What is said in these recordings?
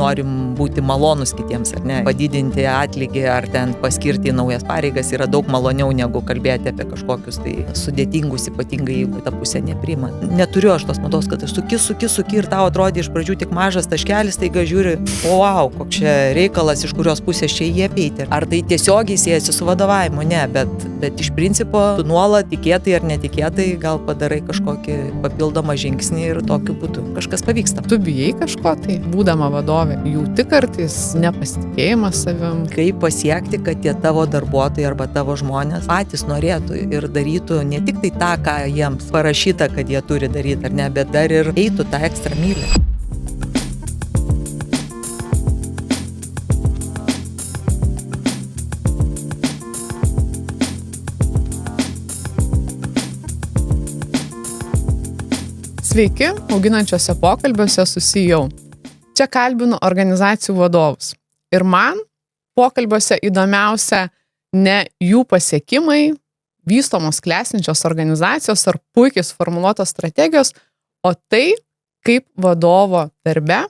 norim būti malonus kitiems, ar ne? Padidinti atlygį ar ten paskirti į naujas pareigas yra daug maloniau negu kalbėti apie kažkokius tai sudėtingus, ypatingai jeigu ta pusė nepriima. Neturiu aš tos mados, kad aš suki ir tau atrodė iš pradžių tik mažas taškelis, taiga žiūri, o wow, koks čia reikalas, iš kurios pusės čia jie apeiti. Ar tai tiesiogiai siejasi su vadovavimu? Ne, bet iš principo tu nuolat tikėtai ar netikėtai gal padarai kažkokį papildomą žingsnį ir tokiu būdu kažkas pavyksta. Tu bijai kažko tai, būdama vadovė, jauti kartais nepasitikėjimą savim. Kaip pasiekti, kad tie tavo darbuotojai arba tavo žmonės patys norėtų ir darytų ne tik tai tą, ką jiems parašyta, kad jie turi daryti, ar ne, bet dar ir eitų tą ekstra mylę. Sveiki, auginančiuose pokalbiuose su CEO. Čia kalbinu organizacijų vadovus. Ir man pokalbiuose įdomiausia ne jų pasiekimai, vystomos klestinčios organizacijos ar puikiai suformuluotos strategijos, o tai, kaip vadovo darbe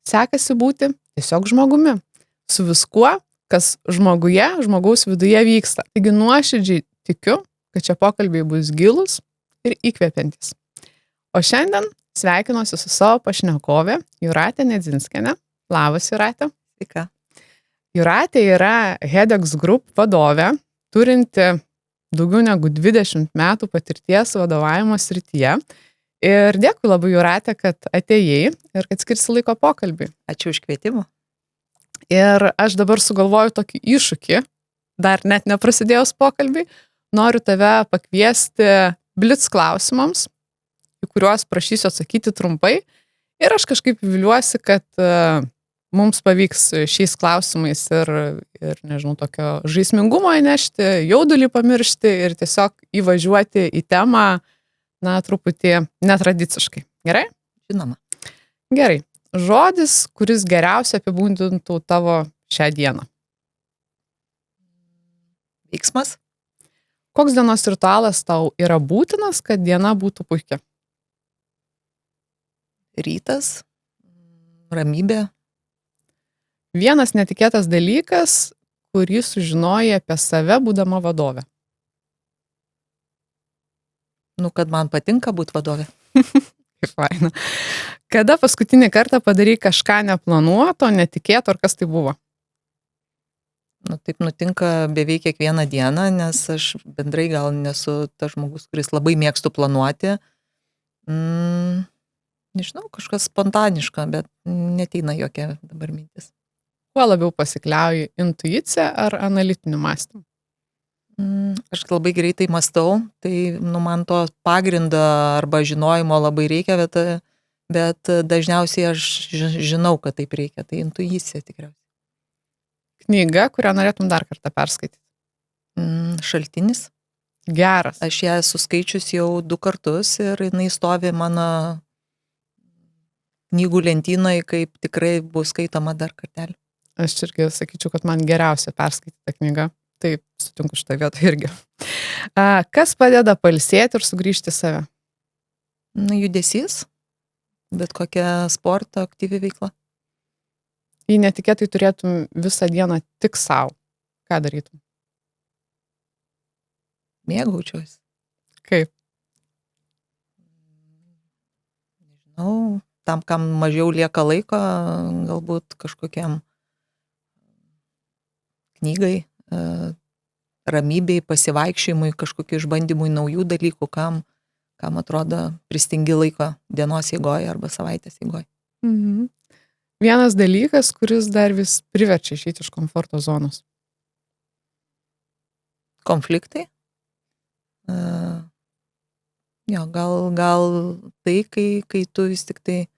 sekasi būti tiesiog žmogumi. Su viskuo, kas žmogaus viduje vyksta. Taigi nuoširdžiai tikiu, kad šie pokalbiai bus gilūs ir įkvepiantys. O šiandien sveikinuosi su savo pašnekovė Jūratė Nedzinskienė. Labas, Jūratė. Sveika. Jūratė yra Hedex Group vadovė, turinti daugiau negu 20 metų patirties vadovavimo srityje. Ir dėkui labai, Jūratė, kad atėjai ir kad skirsi laiko pokalbį. Ačiū už kvietimą. Ir aš dabar sugalvoju tokį iššūkį, dar net neprasidėjus pokalbį, noriu tave pakviesti blitz klausimams, į kuriuos prašysiu atsakyti trumpai. Ir aš kažkaip viliuosi, kad mums pavyks šiais klausimais ir nežinau, tokio žaismingumo įnešti, jaudulį pamiršti ir tiesiog įvažiuoti į temą, truputį netradiciškai. Gerai? Žinoma. Gerai. Žodis, kuris geriausiai apibūdintų tavo šią dieną. Veiksmas. Koks dienos ritualas tau yra būtinas, kad diena būtų puikia? Rytas, ramybė. Vienas netikėtas dalykas, kurį sužinojai apie save, būdama vadovė. Kad man patinka būti vadovė. Kaip faina. Kada paskutinį kartą padarai kažką neplanuoto, netikėto, ar kas tai buvo? Taip nutinka beveik kiekvieną dieną, nes aš bendrai gal nesu tas žmogus, kuris labai mėgstu planuoti. Nežinau, kažkas spontaniška, bet neteina jokia dabar mintis. Kuo labiau pasikliauji, intuicija ar analitiniu mąstymu? Aš labai greitai mąstau, tai man to pagrindo arba žinojimo labai reikia, bet dažniausiai aš žinau, kad taip reikia, tai intuicija tikriausiai. Knyga, kurią norėtum dar kartą perskaityti? Šaltinis. Geras. Aš ją esu skaičius jau 2 kartus ir jinai stovi mano knygų lentynoje, kaip tikrai bus skaitoma dar kartelį. Aš irgi sakyčiau, kad man geriausia perskaityta knyga. Taip, sutinku šitą vietą irgi. Kas padeda pailsėti ir sugrįžti į save? Judesys, bet kokia sporto aktyvi veikla. Jei netikėtai turėtum visą dieną tik savo, ką darytum? Mėgaučiausi. Kaip? Nežinau, tam, kam mažiau lieka laiko, galbūt kažkokiam knygai, ramybei, pasivaikščiojimui, kažkokiu išbandymui naujų dalykų, kam atrodo pristingi laiko dienos eigoje arba savaitės eigoje. Mhm. Vienas dalykas, kuris dar vis priverčia išeiti iš komforto zonos. Konfliktai. Gal tai, kai tu vis tik tai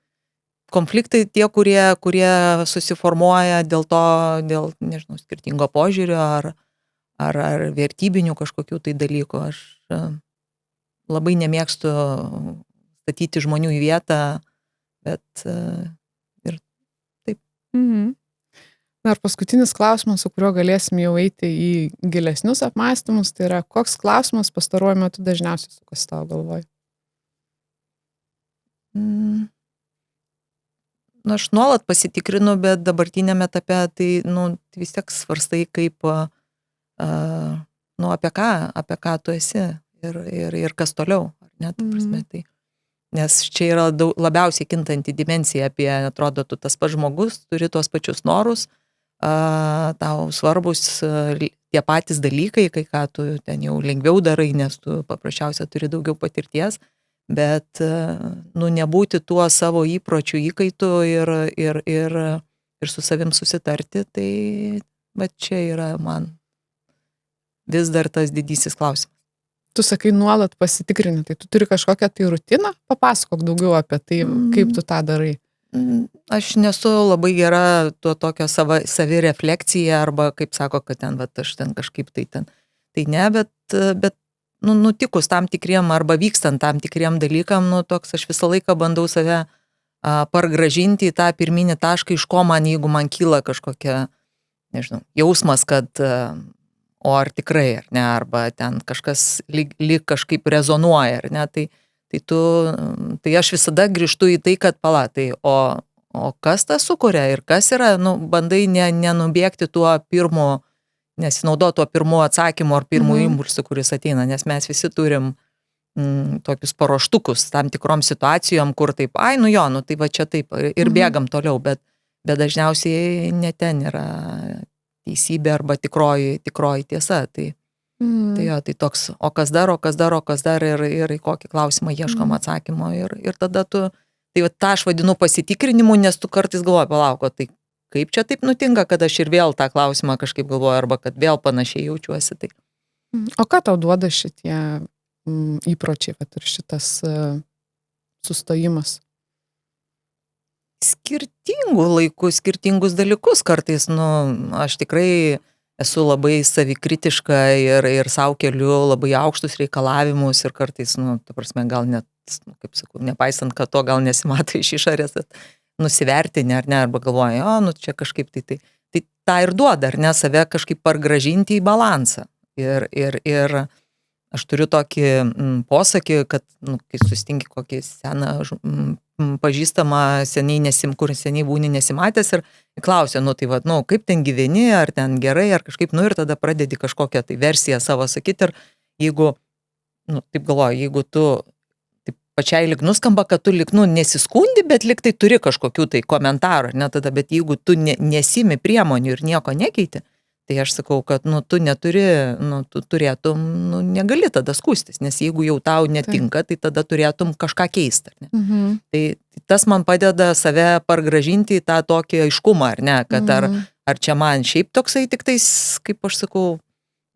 konfliktai tie, kurie susiformuoja dėl nežinau, skirtingo požiūrio ar vertybinių kažkokių tai dalykų. Aš labai nemėgstu statyti žmonių į vietą, bet ir taip. Mhm. Ir paskutinis klausimas, su kuriuo galėsim jau eiti į gilesnius apmąstymus, tai yra, koks klausimas pastaruoju metu dažniausiai sukasi tavo galvoj? aš nuolat pasitikrinu, bet dabartiniame etape tai, vis tiek svarstai kaip, apie ką tu esi ir kas toliau, ar ne, ta prasme, tai. Nes čia yra labiausiai kintanti dimensija apie, atrodo, tu tas pats žmogus, turi tuos pačius norus, tau svarbus tie patys dalykai, kai ką tu ten jau lengviau darai, nes tu paprasčiausia turi daugiau patirties, bet, nebūti tuo savo įpročių įkaitu ir su savim susitarti, tai, bet čia yra man vis dar tas didysis klausimas. Tu sakai nuolat pasitikrini, tai tu turi kažkokią tai rutiną, papasakok daugiau apie tai, kaip tu tą darai. Aš nesu labai gera tuo tokio savirefleksija arba kaip sako, kad ten, aš ten kažkaip tai ne, bet nutikus tam tikriem arba vykstant tam tikriem dalykam, toks aš visą laiką bandau save pargražinti į tą pirminį tašką, iš ko man, jeigu man kyla kažkokia, nežinau, jausmas, kad o ar tikrai, ar ne, arba ten kažkas lyg kažkaip rezonuoja, ar ne, tai aš visada grįžtu į tai, kad tai, o kas tą sukuria ir kas yra, bandai nenubėgti tuo pirmu, nesinaudoti tuo pirmu atsakymu ar pirmu impulsu, kuris ateina, nes mes visi turim tokius paruoštukus tam tikrom situacijom, kur taip, tai va čia taip ir bėgam toliau, bet dažniausiai ne ten yra teisybė arba tikroji tiesa. Tai toks, o kas dar ir į kokį klausimą ieškom atsakymo ir tada tu, tai va, tą aš vadinu pasitikrinimu, nes tu kartais galvoji, palauko, tai kaip čia taip nutinka, kad aš ir vėl tą klausimą kažkaip galvoju arba kad vėl panašiai jaučiuosi. Tai. O ką tau duoda šitie įpročiai, bet ir šitas sustojimas? Skirtingų laikų, skirtingus dalykus kartais, aš tikrai esu labai savikritiška ir sau keliu labai aukštus reikalavimus ir kartais, ta prasme, gal net, kaip sakau, nepaisant, kad to gal nesimato iš išorės, nusivertini ar ne, arba galvoja, čia kažkaip tai tą ir duoda, ar ne, save kažkaip pargražinti į balansą. Ir aš turiu tokį posakį, kad, kai susitinki kokį seną pažįstamą, kur seniai būni nesimatęs ir klausia, tai va, kaip ten gyveni, ar ten gerai, ar kažkaip, ir tada pradedi kažkokią tai versiją savo sakyti ir jeigu, taip galvoju, jeigu tu taip pačiai lyg nuskamba, kad tu lyg, nesiskundi, bet lyg tai turi kažkokių tai komentarų, ne tada, bet jeigu tu nesimi priemonių ir nieko nekeiti, tai aš sakau, kad, tu neturi, tu turėtum, negali tada skūstis, nes jeigu jau tau netinka, tai tada turėtum kažką keisti. Tai tas man padeda save pargražinti į tą tokį aiškumą, ar ne, kad ar čia man šiaip toksai tik tais, kaip aš sakau,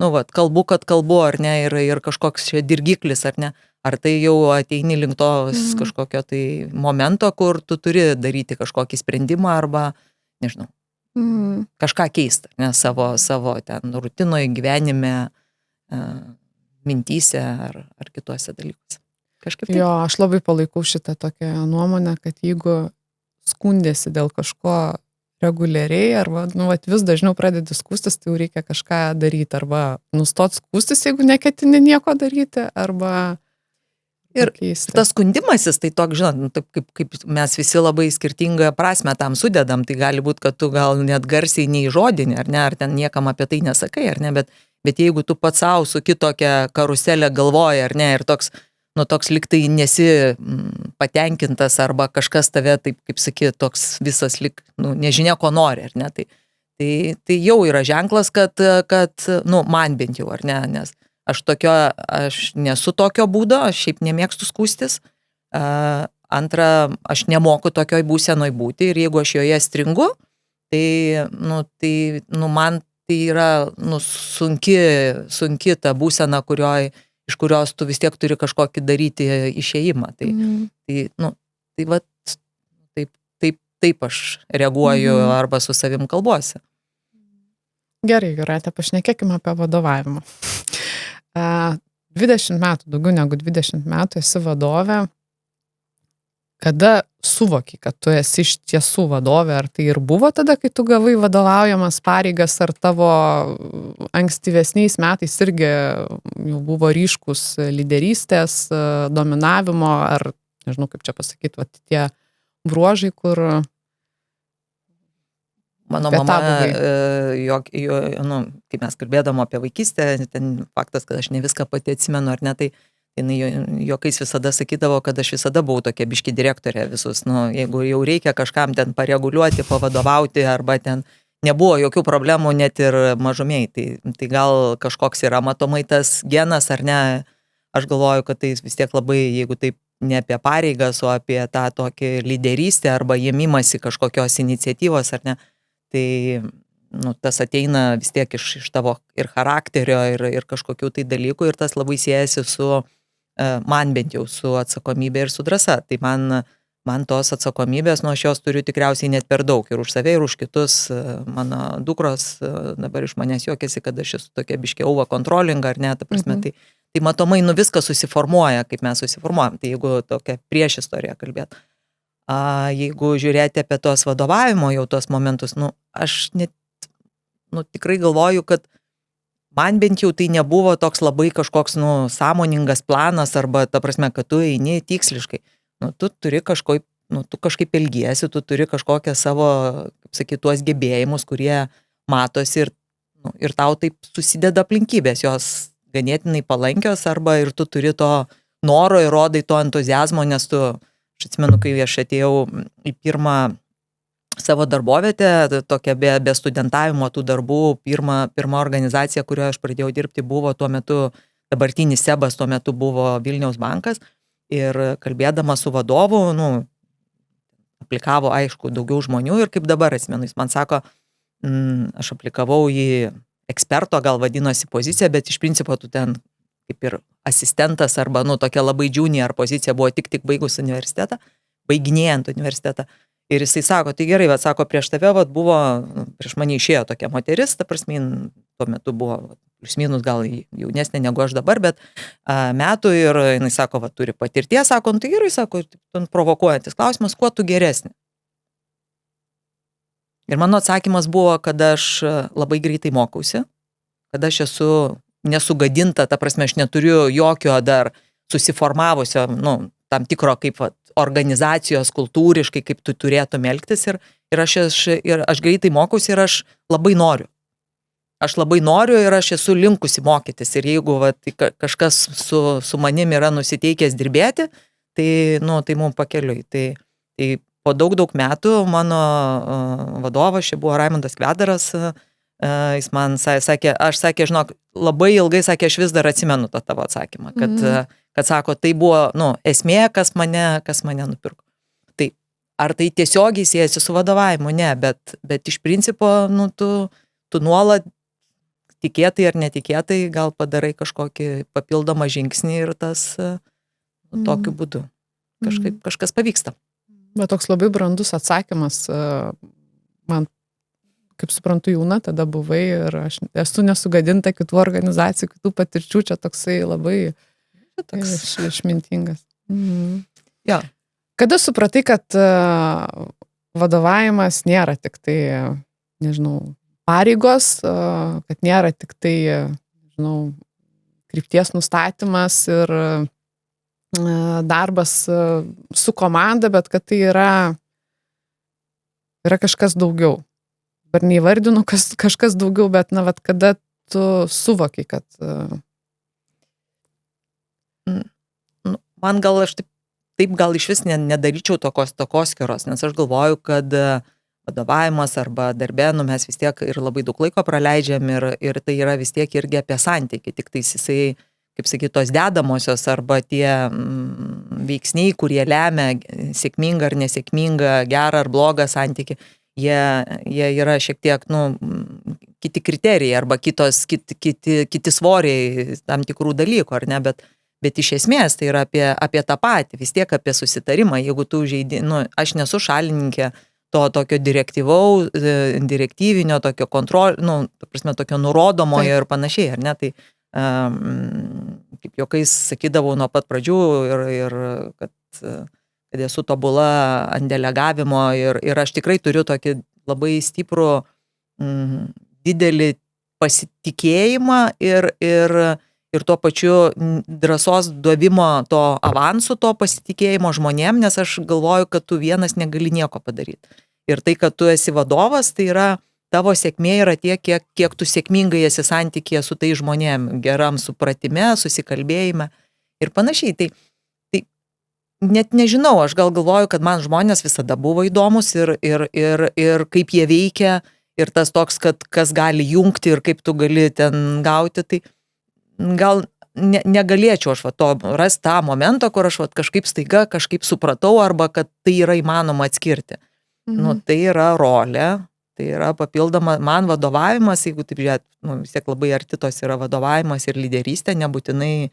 kalbu, kad kalbu, ar ne, ir kažkoks čia dirgiklis, ar ne, ar tai jau ateini link tos kažkokio tai momento, kur tu turi daryti kažkokį sprendimą arba, nežinau, kažką keista, ne, savo ten rutinoje, gyvenime, mintyse ar kituose dalykuose. Kažkaip taip. Jo, aš labai palaikau šitą tokią nuomonę, kad jeigu skundėsi dėl kažko reguliariai arba vis dažniau pradedi skūstis, tai jau reikia kažką daryti arba nustot skūstis, jeigu neketini nieko daryti, arba ir tas skundimasis, tai toks, žinot, taip kaip mes visi labai skirtingą prasmę tam sudedam, tai gali būti, kad tu gal net garsiai neįžodini, ar ne, ar ten niekam apie tai nesakai, ar ne, bet jeigu tu pats savo su kitokia karuselė galvoji, ar ne, ir toks liktai nesi patenkintas, arba kažkas tave, taip kaip sakė, toks visas lik, nežinia, ko nori, ar ne, tai jau yra ženklas, kad man bent jau, ar ne, nes aš nesu tokio būdo, aš šiaip nemėgstu skūstis. Antra, aš nemoku tokioj būsenoj būti ir jeigu aš joje stringu, tai man tai yra sunki ta būsena, iš kurios tu vis tiek turi kažkokį daryti išėjimą. Taip aš reaguoju arba su savim kalbuosi. Gerai, Jūrate, pašnekėkime apie vadovavimą. 20 metų, daugiau negu 20 metų esi vadovė. Kada suvoki, kad tu esi iš tiesų vadovė, ar tai ir buvo tada, kai tu gavai vadovaujamas pareigas, ar tavo ankstyvesniais metais irgi jau buvo ryškus lyderystės, dominavimo, ar nežinau kaip čia pasakyti, tie bruožai, kur Mano Apie tą mama, buvai. kai mes kalbėdam apie vaikystę, ten faktas, kad aš ne viską pati atsimenu, ar ne, tai jinai juokais visada sakydavo, kad aš visada buvau tokia biški direktorė visus, jeigu jau reikia kažkam ten pareguliuoti, pavadovauti, arba ten nebuvo jokių problemų net ir mažumiai, tai gal kažkoks yra matomai tas genas, ar ne, aš galvoju, kad tai vis tiek labai, jeigu taip ne apie pareigas, o apie tą tokį lyderystę arba ėmimąsi kažkokios iniciatyvos, ar ne, tai tas ateina vis tiek iš tavo ir charakterio, ir kažkokių tai dalykų, ir tas labai siejasi su, man bent jau, su atsakomybė ir su drąsa. Tai man tos atsakomybės, aš jos turiu tikriausiai net per daug, ir už save, ir už kitus. Mano dukros dabar iš manęs juokiasi, kad aš esu tokia biškė over controlling, ar ne, ta prasme, tai matomai viskas susiformuoja, kaip mes susiformuojam. Tai jeigu tokia prieš istoriją kalbėt. Jeigu žiūrėti apie tos vadovavimo jau tos momentus, aš net, tikrai galvoju, kad man bent jau tai nebuvo toks labai kažkoks, sąmoningas planas, arba ta prasme, kad tu eini tiksliškai. Tu turi tu kažkaip elgiesi, tu turi kažkokią savo, kaip sakyti, tuos gebėjimus, kurie matosi, ir tau taip susideda aplinkybės, jos ganėtinai palankios, arba ir tu turi to noro ir rodai to entuziazmo, nes tu, aš atsimenu, kai aš atėjau į pirmą savo darbovietę, tokia be studentavimo tų darbų, pirma organizacija, kurioje aš pradėjau dirbti, buvo tuo metu, dabartinis SEBas tuo metu buvo Vilniaus bankas, ir kalbėdama su vadovu, aplikavo, aišku, daugiau žmonių, ir kaip dabar atsimenu, jis man sako, aš aplikavau į eksperto, gal vadinosi pozicija, bet iš principo tu ten kaip ir asistentas, arba, tokia labai junior pozicija, buvo tik baigus universitetą, baiginėjant universitetą. Ir jisai sako, tai gerai, sako, prieš tave, buvo, prieš mane išėjo tokia moteris, ta prasme, tuo metu buvo plius minus gal jaunesnė negu aš dabar, bet metų, ir jinai sako, turi patirties, sako, tai gerai, sako, provokuojantis klausimas, kuo tu geresnė? Ir mano atsakymas buvo, kad aš labai greitai mokausi, kad aš esu nesugadinta, ta prasme, aš neturiu jokio dar susiformavusio, tam tikro kaip organizacijos kultūriškai, kaip tu turėtum elgtis, ir aš greitai mokausi, ir aš labai noriu. Aš labai noriu, ir aš esu linkusi mokytis, ir jeigu kažkas su manim yra nusiteikęs dirbėti, tai mums pakeliui. Tai po daug metų mano vadovas, čia buvo Raimundas Kvedaras, jis man sakė, žinok, labai ilgai sakė, aš vis dar atsimenu tą tavo atsakymą, kad sako, tai buvo, esmė, kas mane nupirko. Tai ar tai tiesiogiai siejasi su vadovavimu? Ne, bet iš principo, tu nuolat tikėtai ar netikėtai gal padarai kažkokį papildomą žingsnį, ir tas tokiu būdu kažkas pavyksta. Bet toks labai brandus atsakymas, man, kaip suprantu, jauna tada buvai, ir aš esu nesugadinta kitų organizacijų, kitų patirčių, čia toksai labai išmintingas. Ja. Kada supratai, kad vadovavimas nėra tik tai, nežinau, pareigos, kad nėra tik tai, nežinau, krypties nustatymas ir darbas su komanda, bet kad tai yra kažkas daugiau. Dabar neįvardinu kažkas daugiau, bet kada tu suvoki, kad... Man gal aš taip gal iš vis nedaryčiau tokios, nes aš galvoju, kad vadovavimas arba darbė, mes vis tiek ir labai daug laiko praleidžiam, ir tai yra vis tiek irgi apie santykį, tik tai jisai, kaip sakyti, tos dedamosios arba tie veiksniai, kurie lemia sėkmingą ar nesėkmingą, gerą ar blogą santykį, jie yra šiek tiek, kiti kriterijai arba kiti svoriai tam tikrų dalykų, ar ne, bet iš esmės tai yra apie tą patį, vis tiek apie susitarimą. Jeigu tu žaidi, aš nesu šalininkė to tokio direktyvinio, tokio tokio nurodomojo ir panašiai, ar ne, tai kaip juokais sakydavau nuo pat pradžių, ir kad esu tobula ant delegavimo, ir aš tikrai turiu tokį labai stiprų, didelį pasitikėjimą ir tuo pačiu drąsos duovimo to avansų, to pasitikėjimo žmonėm, nes aš galvoju, kad tu vienas negali nieko padaryti. Ir tai, kad tu esi vadovas, tai yra tavo sėkmė yra tiek, kiek tu sėkmingai esi santykėje su tai žmonėm, geram supratime, susikalbėjime ir panašiai. Tai net nežinau, aš gal galvoju, kad man žmonės visada buvo įdomus ir kaip jie veikia ir tas toks, kad kas gali jungti ir kaip tu gali ten gauti, tai gal negalėčiau aš to rasti tą momentą, kur aš kažkaip staiga kažkaip supratau arba kad tai yra įmanoma atskirti. Nu, tai yra rolė. Tai yra papildoma, man vadovavimas, jeigu taip žiūrėt, vis tiek labai arti tos yra vadovavimas ir lyderystė, nebūtinai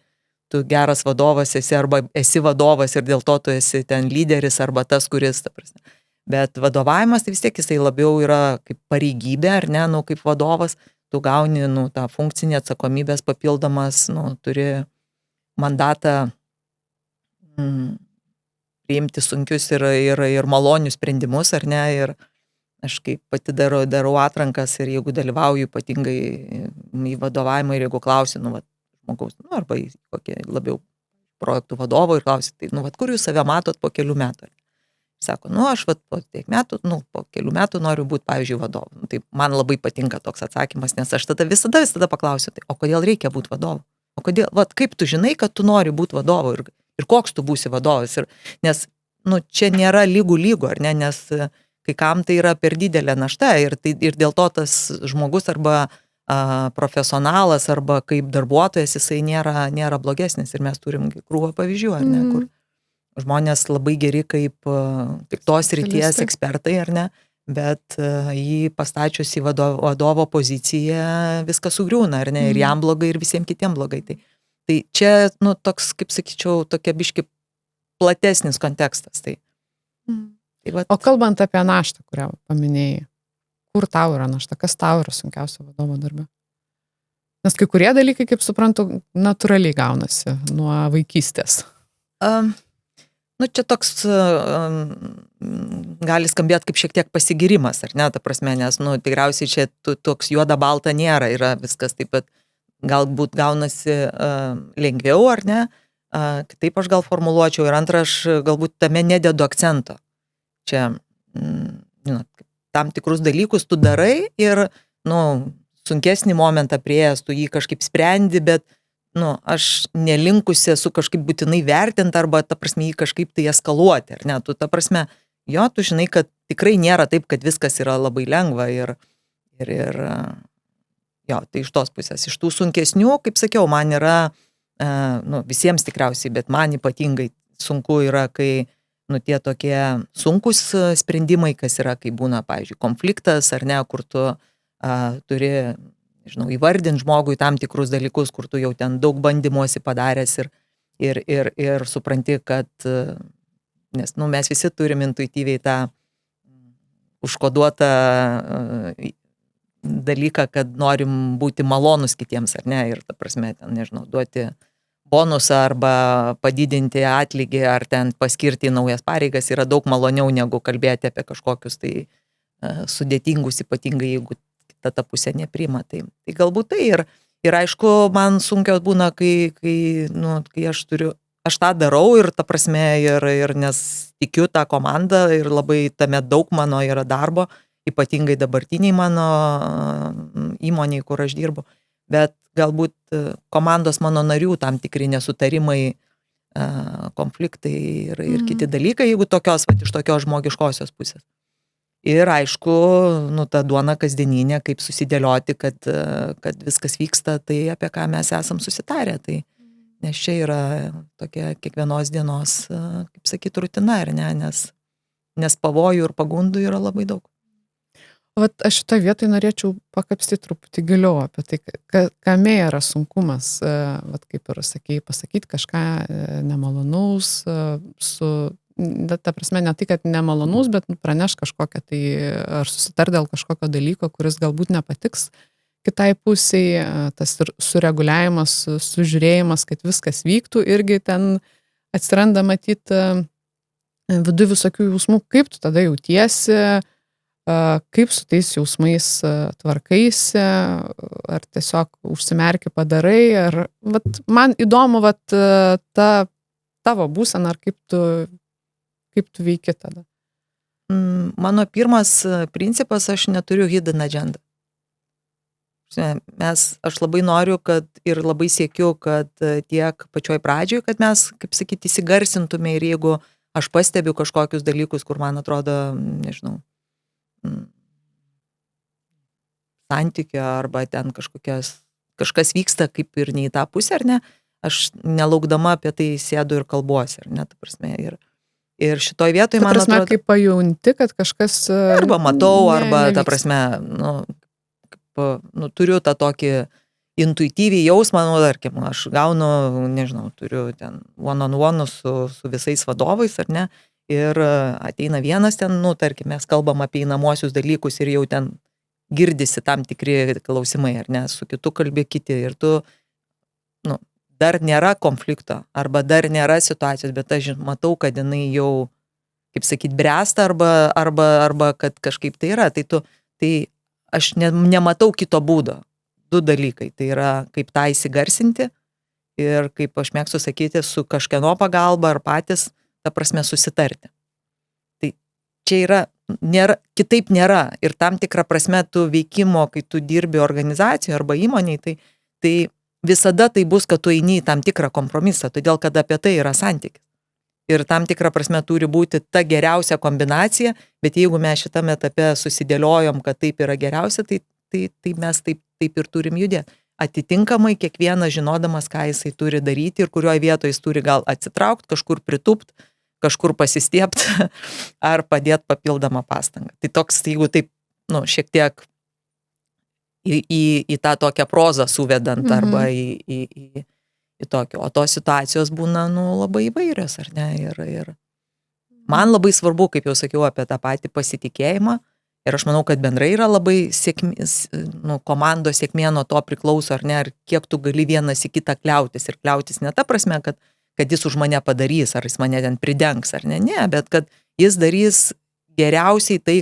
tu geras vadovas esi arba esi vadovas ir dėl to tu esi ten lyderis arba tas, kuris, ta prasme. Bet vadovavimas tai vis tiek jisai labiau yra kaip pareigybė, ar ne, kaip vadovas, tu gauni, tą funkcinį atsakomybės papildomas, turi mandatą priimti sunkius ir malonius sprendimus, ar ne, ir aš kaip pati darau atrankas ir jeigu dalyvauju ypatingai į vadovavimą ir jeigu klausi, žmogaus, arba į kokie labiau projektų vadovo ir klausi, tai, kur jūs save matot po kelių metų? Sako, aš po tiek metų, po kelių metų noriu būti, pavyzdžiui, vadovu. Tai man labai patinka toks atsakymas, nes aš tada visada paklausiu, tai, o kodėl reikia būti vadovu? O kodėl, kaip tu žinai, kad tu nori būti vadovu ir koks tu būsi vadovas? Nes, čia nėra lygų, ar ne, nes kai kam tai yra per didelė našta ir dėl to tas žmogus arba profesionalas arba kaip darbuotojas jisai nėra blogesnis ir mes turim krūvą pavyzdžių, ar ne, kur žmonės labai geri kaip tos ryties ekspertai, ar ne, bet jį pastačius į vadovo poziciją viskas sugriūna, ar ne, ir jam blogai ir visiems kitiems blogai. Tai čia, toks, kaip sakyčiau, tokia biški platesnis kontekstas. Tai. O kalbant apie naštą, kurią paminėjai, kur tau yra našta, kas tau yra sunkiausia vadovo darbe? Nes kai kurie dalykai, kaip suprantu, natūraliai gaunasi nuo vaikystės. Čia toks gali skambėti kaip šiek tiek pasigirimas, ar ne, ta prasme, nes, tikriausiai čia toks juoda balta nėra, yra viskas taip pat galbūt gaunasi lengviau, ar ne, taip aš gal formuluočiau ir antra, aš galbūt tame nededu akcento. Čia, tam tikrus dalykus tu darai ir, sunkesnį momentą priėjęs, tu jį kažkaip sprendi, bet, aš nelinkusi esu kažkaip būtinai vertinti arba, ta prasme, jį kažkaip tai eskaluoti, ar ne, tu, ta prasme, tu žinai, kad tikrai nėra taip, kad viskas yra labai lengva ir tai iš tos pusės. Iš tų sunkesnių, kaip sakiau, man yra, visiems tikriausiai, bet man ypatingai sunku yra, kai tie tokie sunkus sprendimai, kas yra, kai būna, pavyzdžiui, konfliktas, ar ne, kur tu turi, nežinau, įvardinti žmogui tam tikrus dalykus, kur tu jau ten daug bandymuosi padaręs ir supranti, kad, nes, mes visi turim intuityviai tą užkoduotą dalyką, kad norim būti malonus kitiems, ar ne, ir, ta prasme, ten, nežinau, duoti bonusą arba padidinti atlygį ar ten paskirti naujas pareigas yra daug maloniau negu kalbėti apie kažkokius tai sudėtingus, ypatingai jeigu ta pusė nepriima. Tai galbūt tai ir aišku, man sunkiau būna, kai aš tą darau ir ta prasme ir nes tikiu tą komandą ir labai tame daug mano yra darbo, ypatingai dabartiniai mano įmoniai, kur aš dirbu. Bet galbūt komandos mano narių tam tikri nesutarimai, konfliktai ir kiti dalykai, jeigu iš tokios žmogiškosios pusės. Ir aišku, ta duona kasdieninė, kaip susidėlioti, kad viskas vyksta, tai apie ką mes esam susitarę. Tai, nes čia yra tokia kiekvienos dienos, kaip sakyti, rutina, ar ne, nes pavojų ir pagundų yra labai daug. Aš šitą vietą norėčiau pakapstyti truputį giliau apie tai, kame yra sunkumas, kaip ir sakėjai, pasakyti kažką nemalonaus, ta prasme, ne tai, kad nemalonaus, bet praneš kažkokią tai, ar susitar dėl kažkokio dalyko, kuris galbūt nepatiks kitai pusiai, tas sureguliavimas, sužiūrėjimas, kad viskas vyktų, irgi ten atsiranda matyti viduje visokių jausmų, kaip tu tada jautiesi, kaip su tais jausmais tvarkaisi, ar tiesiog užsimerki padarai, ar man įdomu ta tavo būsena, ar kaip tu veiki tada. Mano pirmas principas, aš neturiu hidden agenda. Aš labai noriu, kad ir labai siekiu, kad tiek pačioj pradžioj, kad mes, kaip sakyti, įsigarsintume ir jeigu aš pastebiu kažkokius dalykus, kur man atrodo, nežinau, santykio arba ten kažkas vyksta kaip ir ne į tą pusę, ar ne, aš nelaukdama apie tai sėdu ir kalbuosi, ar ne, ta prasme. Ir šitoj vietoj, man atrodo... Ta prasme, kaip pajunti, kad kažkas... Arba matau, arba, ta prasme, turiu tą tokį intuityviai jausmą, tarkim, aš gaunu, nežinau, turiu ten one-on-one su visais vadovais, ar ne, ir ateina vienas ten, tarkim, mes kalbam apie einamosius dalykus ir jau ten girdisi tam tikri klausimai, ar ne, su kitu kalbė kiti ir tu, dar nėra konflikto, arba dar nėra situacijos, bet aš matau, kad jinai jau, kaip sakyt, bręsta, arba kad kažkaip tai yra, tai aš nematau kito būdo. 2 dalykai. Tai yra, kaip tą įsigarsinti ir, kaip aš mėgstu sakyti, su kažkieno pagalba ar patys, ta prasme, susitarti. Tai čia yra, kitaip nėra. Ir tam tikrą prasme tu veikimo, kai tu dirbi organizacijoje arba įmonėje, tai visada tai bus, kad tu eini į tam tikrą kompromisą, todėl kad apie tai yra santykis. Ir tam tikrą prasme turi būti ta geriausia kombinacija, bet jeigu mes šitame etape susidėliojom, kad taip yra geriausia, tai mes taip ir turim judėti. Atitinkamai kiekvienas žinodamas, ką jisai turi daryti ir kurioje vietoje jis turi gal atsitraukti, kažkur pritupt, kažkur pasistiepti ar padėti papildomą pastangą. Tai toks, jeigu taip, šiek tiek į tą tokią prozą suvedant arba į tokio, o tos situacijos būna, labai įvairios, ar ne, ir man labai svarbu, kaip jau sakiau, apie tą patį pasitikėjimą, ir aš manau, kad bendrai yra labai komandos sėkmė nuo to priklauso, ar ne, ar kiek tu gali vienas į kitą kliautis, ir kliautis ne ta prasme, kad jis už mane padarys, ar jis mane ten pridengs, ar ne, bet kad jis darys geriausiai tai,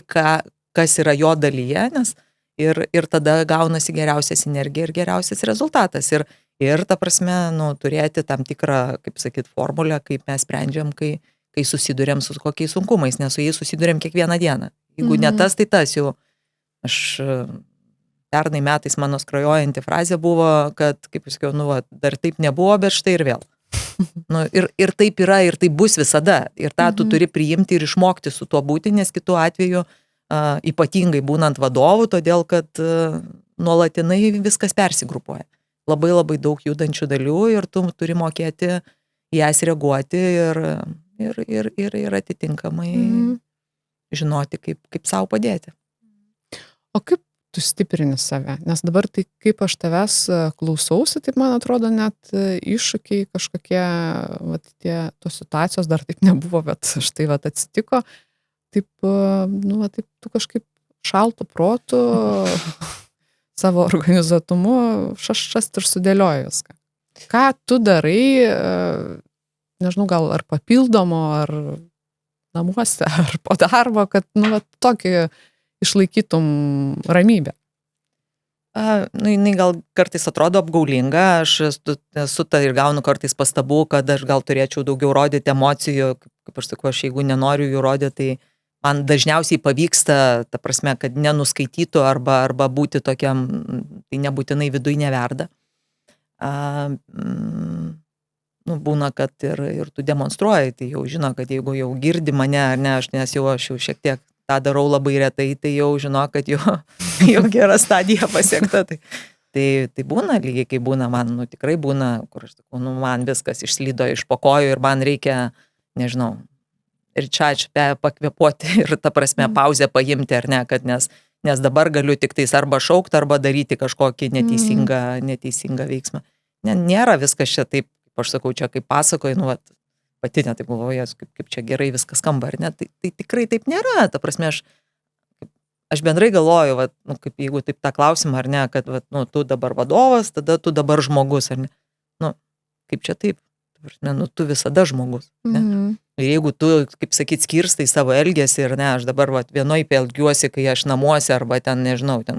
kas yra jo dalyje, nes ir tada gaunasi geriausia sinergija ir geriausias rezultatas. Ir ta prasme, turėti tam tikrą, kaip sakyt, formulę, kaip mes sprendžiam, kai susidurėm su kokiais sunkumais, nes su jais susidurėm kiekvieną dieną. Jeigu ne tas, tai tas jau. Aš pernai metais mano skrajojanti frazė buvo, kad, kaip aš sakiau, dar taip nebuvo, bet štai ir vėl. Ir taip yra, ir taip bus visada. Ir tą tu turi priimti ir išmokti su tuo būti, nes kitu atveju ypatingai būnant vadovų, todėl kad nuolatinai viskas persigrupuoja. Labai labai daug judančių dalių ir tu turi mokėti jas reaguoti ir atitinkamai žinoti, kaip savo padėti. O kaip tu stiprini save? Nes dabar tai, kaip aš tavęs klausausi, taip man atrodo net iššūkiai kažkokie, tos situacijos dar taip nebuvo, bet štai atsitiko. Taip, taip tu kažkaip šaltų protų, savo organizuotumu šast ir sudėlioji viską. Ką tu darai, nežinau, gal ar papildomo, ar namuose, ar po darbo, kad, tokį išlaikytum ramybę? Jinai gal kartais atrodo apgaulinga, aš esu ta ir gaunu kartais pastabų, kad aš gal turėčiau daugiau rodyti emocijų, kaip aš sakau, aš jeigu nenoriu jų rodyti, tai man dažniausiai pavyksta, ta prasme, kad nenuskaitytų arba būti tokiam, tai nebūtinai viduj neverda. Būna, kad ir tu demonstruoji, tai jau žino, kad jeigu jau girdi mane, ar ne, nes jau aš jau šiek tiek tą darau labai retai, tai jau žino, kad jau gera stadija pasiekta. Tai būna lygiai, kai būna man, tikrai būna, kur aš sakau, man viskas išslydo iš po kojų ir man reikia, nežinau, ir čia pakvėpuoti ir ta prasme pauzę paimti, ar ne, kad nes dabar galiu tik tais arba šaukti, arba daryti kažkokį neteisingą veiksmą. Nėra viskas čia taip, aš sakau, čia kaip pasakoju, pati netaip galvoju, kaip čia gerai viskas skamba, ar ne, tai tikrai taip nėra, ta prasme, aš bendrai galvoju, kaip jeigu taip tą klausimą, ar ne, kad tu dabar vadovas, tada tu dabar žmogus, ar ne, kaip čia taip, ta prasme, tu visada žmogus, ne. Ir jeigu tu, kaip sakyt, skirstai savo elgesį ir ne, aš dabar vienoj elgiuosi, kai aš namuose arba ten, nežinau, ten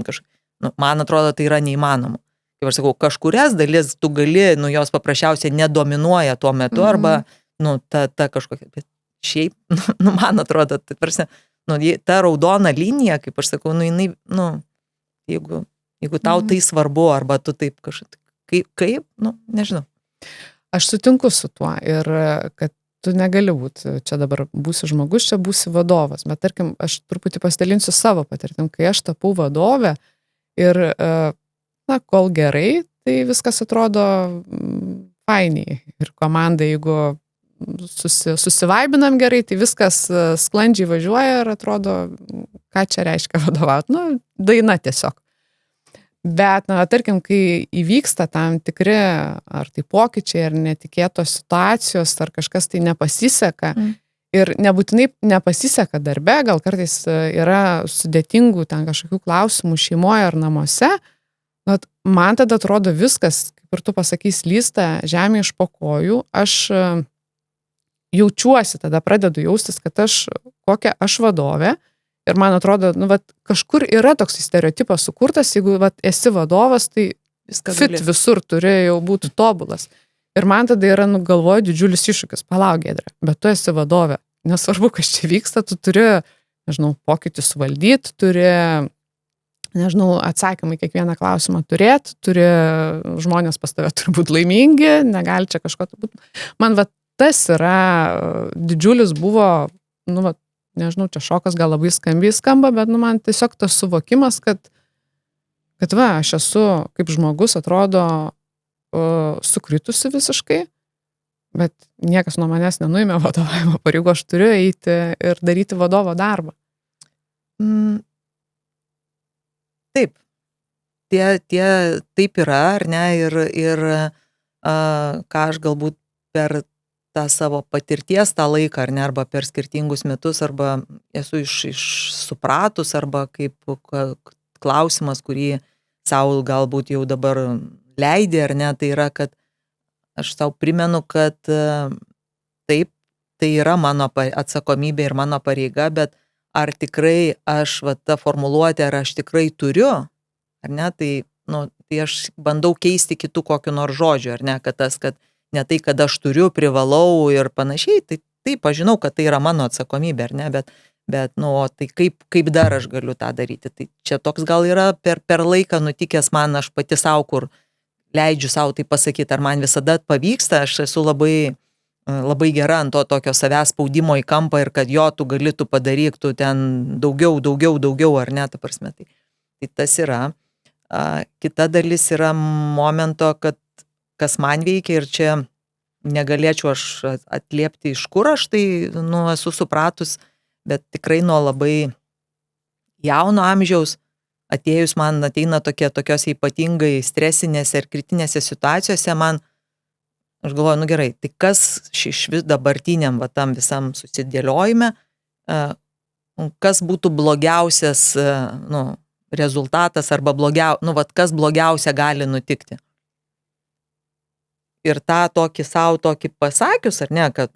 man atrodo, tai yra neįmanoma. Kaip aš sakau, kažkurias dalis tu gali, jos paprasčiausiai nedominuoja tuo metu arba, ta kažkokia, bet šiaip, man atrodo, tai prasme, ta raudona linija, kaip aš sakau, jinai, jeigu tau tai svarbu, arba tu taip kaip, nežinau. Aš sutinku su tuo ir kad tu negali būti, čia dabar būsi žmogus, čia būsi vadovas, bet tarkim, aš truputį pasidalinsiu savo patirtim, kai aš tapau vadovė ir, kol gerai, tai viskas atrodo fainiai ir komanda, jeigu susivaibinam gerai, tai viskas sklandžiai važiuoja ir atrodo, ką čia reiškia vadovauti, daina tiesiog. Bet, tarkim, kai įvyksta tam tikri, ar tai pokyčiai, ar netikėtos situacijos, ar kažkas tai nepasiseka, ir nebūtinai nepasiseka darbe, gal kartais yra sudėtingų ten kažkokių klausimų šeimoje ar namuose, man tada atrodo viskas, kaip ir tu pasakys, lysta žemė iš po kojų, aš jaučiuosi, tada pradedu jaustis, kad kokia aš vadovė, ir man atrodo, kažkur yra toks stereotipas sukurtas, jeigu esi vadovas, tai visur turi jau būti tobulas. Ir man tada yra, galvoju, didžiulis iššūkis, palauk, Giedre, bet tu esi vadovė. Nesvarbu, kas čia vyksta, tu turi, pokytį suvaldyti, turi, atsakymai kiekvieną klausimą turėti, turi žmonės pas tave turi būti laimingi, negali čia kažko būti. Man tas yra didžiulis buvo, čia šokas gal labai skambiai skamba, bet man tiesiog tas suvokimas, kad aš esu kaip žmogus, atrodo sukritusi visiškai, bet niekas nuo manęs nenuėmė vadovavimo pareigų, aš turiu eiti ir daryti vadovo darbą. Taip. Taip yra, ar ne, ir ką aš galbūt per tą savo patirties tą laiką, ar ne, arba per skirtingus metus, arba esu supratus, arba kaip klausimas, kurį savo galbūt jau dabar leidė, ar ne, tai yra, kad aš savo primenu, kad taip, tai yra mano atsakomybė ir mano pareiga, bet ar tikrai aš, ta formuluotė, ar aš tikrai turiu, ar ne, tai aš bandau keisti kitų kokiu nors žodžiu, ar ne, kad ne tai, kad aš turiu, privalau ir panašiai, tai taip, aš žinau, kad tai yra mano atsakomybė, ar ne, bet tai kaip dar aš galiu tą daryti. Tai čia toks gal yra per laiką nutikęs man, aš pati savo, kur leidžiu savo tai pasakyti, ar man visada pavyksta, aš esu labai, labai gera ant to tokio savęs spaudimo į kampą ir kad tu gali, tu padaryk, tu ten daugiau, ar ne, ta prasme. Tai tas yra. Kita dalis yra momento, kad kas man veikia ir čia negalėčiau aš atliepti iš kur aš tai, esu supratus, bet tikrai nuo labai jauno amžiaus atėjus man ateina tokios ypatingai stresinėse ir kritinėse situacijose, aš galvoju, gerai, tai kas iš vis dabartiniam tam visam susidėliojime, kas būtų blogiausias rezultatas arba kas blogiausia gali nutikti. Ir tą tokį pasakius, ar ne, kad,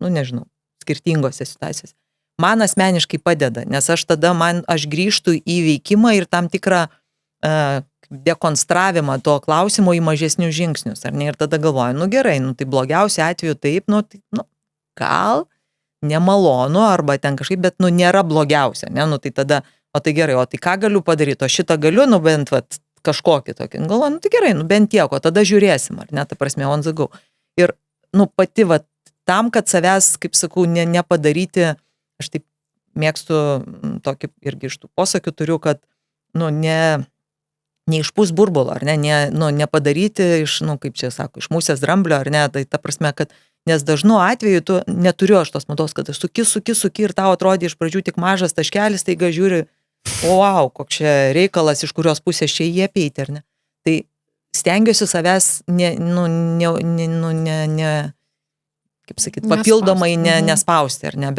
nežinau, skirtingose situacijose, man asmeniškai padeda, nes aš tada aš grįžtu į veikimą ir tam tikrą dekonstravimą to klausimo į mažesnius žingsnius, ar ne, ir tada galvoju, gerai, tai blogiausia atveju taip, gal nemalonu, arba ten kažkaip, bet, nėra blogiausia, ne, tai tada, tai gerai, tai ką galiu padaryti, o šitą galiu, bent, kažkokį tokį. Galvoju, tai gerai, bent tiek, o tada žiūrėsim, ar ne, ta prasme, on the go. Ir, pati, tam, kad savęs, kaip sakau, nepadaryti, aš taip mėgstu tokį irgi iš tų posakių turiu, kad, neišpūs burbulo, ar ne, nepadaryti iš, kaip čia sako, iš musės dramblio, ar ne, tai ta prasme, kad, nes dažnu atveju tu neturiu aš tos mados, kad aš suki ir tau atrodė iš pradžių tik mažas taškelis, taiga žiūri, wow, koks čia reikalas, iš kurios pusės čia jie apeiti, ar ne. Tai stengiuosi savęs kaip sakyt, papildomai nespausti, ar ne,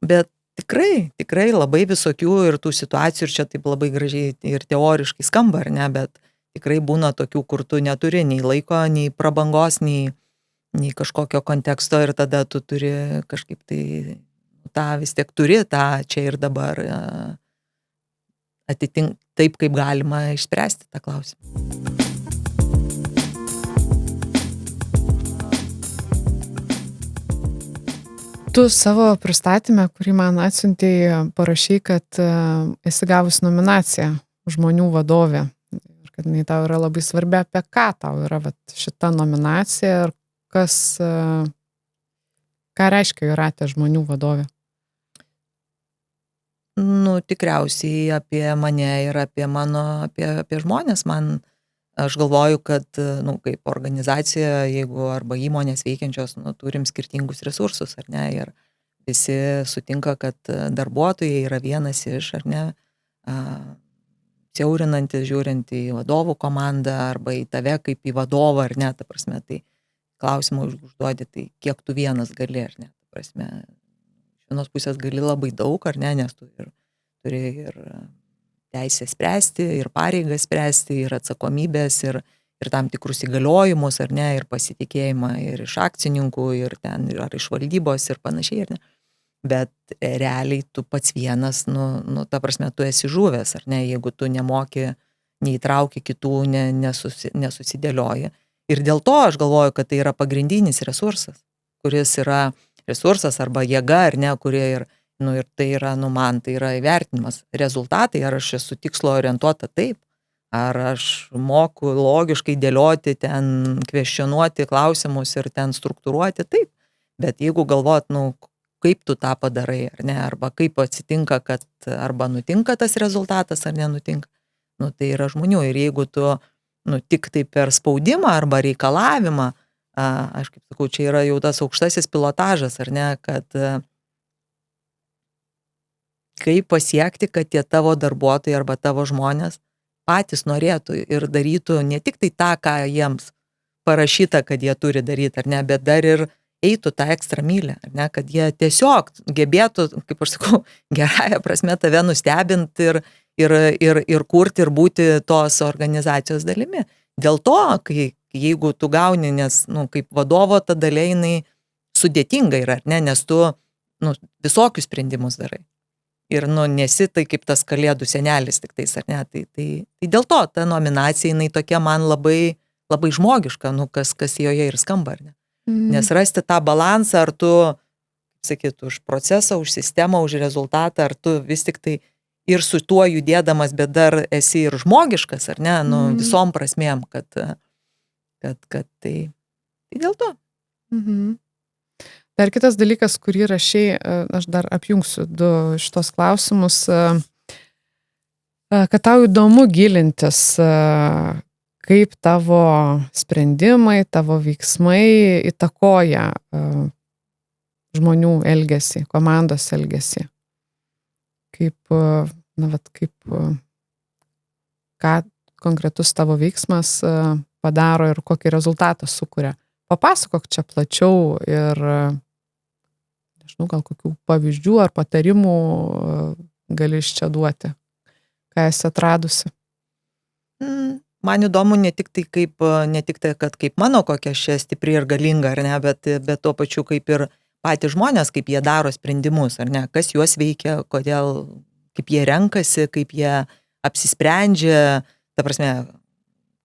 bet tikrai labai visokių ir tų situacijų, ir čia taip labai gražiai ir teoriškai skamba, ar ne, bet tikrai būna tokių, kur tu neturi nei laiko, nei prabangos, nei kažkokio konteksto, ir tada tu turi kažkaip tai tą vis tiek turi, tą čia ir dabar taip, kaip galima išspręsti tą klausimą. Tu savo pristatymę, kurį man atsiuntei, parašai, kad esi gavus nominaciją žmonių vadovė. Ir kad jinai tau yra labai svarbi. Apie ką tau yra šita nominacija ir ką reiškia Jūratė žmonių vadovė? Nu, tikriausiai apie mane ir apie žmonės. Aš galvoju, kad, kaip organizacija, jeigu arba įmonės veikiančios, turim skirtingus resursus, ar ne, ir visi sutinka, kad darbuotojai yra vienas iš, ar ne, siaurinantis, žiūrint į vadovų komandą arba į tave kaip į vadovą, ar ne, ta prasme, tai klausimą užduodi, tai kiek tu vienas gali, ar ne, ta prasme, iš vienos pusės gali labai daug, ar ne, nes tu turi ir teisę spręsti, ir pareigas spręsti, ir atsakomybės, ir tam tikrus įgaliojimus, ar ne, ir pasitikėjimą ir iš akcininkų, ir ar iš valdybos, ir panašiai, ar ne. Bet realiai tu pats vienas, ta prasme, tu esi žuvęs, ar ne, jeigu tu nemoki, neįtrauki kitų, nesusidėlioji. Ir dėl to aš galvoju, kad tai yra pagrindinis resursas, kuris yra resursas arba jėga, ar ne, kurie ir tai yra, man tai yra įvertinimas. Rezultatai, ar aš esu tikslo orientuota taip, ar aš moku logiškai dėlioti, ten kvestionuoti klausimus ir ten struktūruoti taip. Bet jeigu galvot, kaip tu tą padarai, ar ne, arba kaip atsitinka, kad arba nutinka tas rezultatas, ar nenutinka, tai yra žmonių. Ir jeigu tu, tik tai per spaudimą arba reikalavimą, aš kaip sakau, čia yra jau tas aukštasis pilotažas, ar ne, kad kaip pasiekti, kad tie tavo darbuotojai arba tavo žmonės patys norėtų ir darytų ne tik tai tą, ką jiems parašyta, kad jie turi daryti, ar ne, bet dar ir eitų tą ekstra mylę, ar ne, kad jie tiesiog gebėtų, kaip aš sakau, gerąją prasme tave nustebinti ir kurti ir būti tos organizacijos dalimi. Dėl to, jeigu tu gauni, nes, kaip vadovo ta dalia, jinai sudėtinga yra, ar ne, nes tu, visokius sprendimus darai. Ir, nesi tai kaip tas kalėdų senelis tik tais, ar ne, tai dėl to ta nominacija, jinai tokia man labai, labai žmogiška, kas joje ir skamba, ar ne. Nes rasti tą balansą, ar tu, sakytų, už procesą, už sistemą, už rezultatą, ar tu vis tik tai ir su tuo judėdamas, bet dar esi ir žmogiškas, ar ne, visom prasmėm, kad tai dėl to. Dar kitas dalykas, kurį rašai, aš dar apjungsiu du šitos klausimus, kad tau įdomu gilintis, kaip tavo sprendimai, tavo veiksmai įtakoja žmonių elgesį, komandos elgesį. Ką konkretus tavo veiksmas padaro ir kokį rezultatą sukuria. Papasakok čia plačiau ir nežinau, gal kokių pavyzdžių ar patarimų gali iš čia duoti, ką esi atradusi. Man įdomu ne tik tai, kad kaip mano kokia šia stipri ir galinga, ar ne, bet tuo pačiu kaip ir patys žmonės, kaip jie daro sprendimus, ar ne, kas juos veikia, kodėl, kaip jie renkasi, kaip jie apsisprendžia, ta prasme,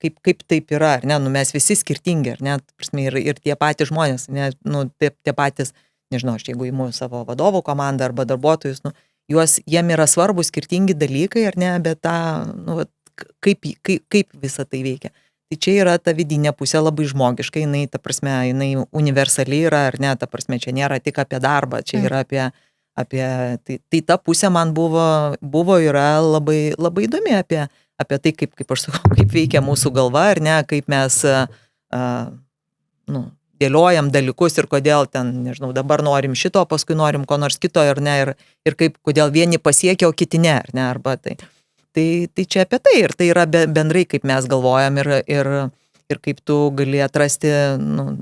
kaip taip yra, ar ne, mes visi skirtingi, ar ne, ta prasme, ir tie patys žmonės, ne, tie patys, nežinau, aš jeigu įimu savo vadovų komandą arba darbuotojus, jiem yra svarbus skirtingi dalykai, ar ne, bet kaip visa tai veikia. Tai čia yra ta vidinė pusė labai žmogiška, jinai, ta prasme, jinai universali yra, ar ne, ta prasme, čia nėra tik apie darbą, čia yra tai ta pusė man buvo yra labai, labai įdomi apie tai, kaip aš sakau, kaip veikia mūsų galva, ar ne, kaip mes, dėliojam dalykus ir kodėl ten, nežinau, dabar norim šito, paskui norim ko nors kito, ar ne, ir kaip, kodėl vieni pasiekia, o kiti ne, ar ne, arba tai. Tai čia apie tai, ir tai yra bendrai, kaip mes galvojam ir kaip tu gali atrasti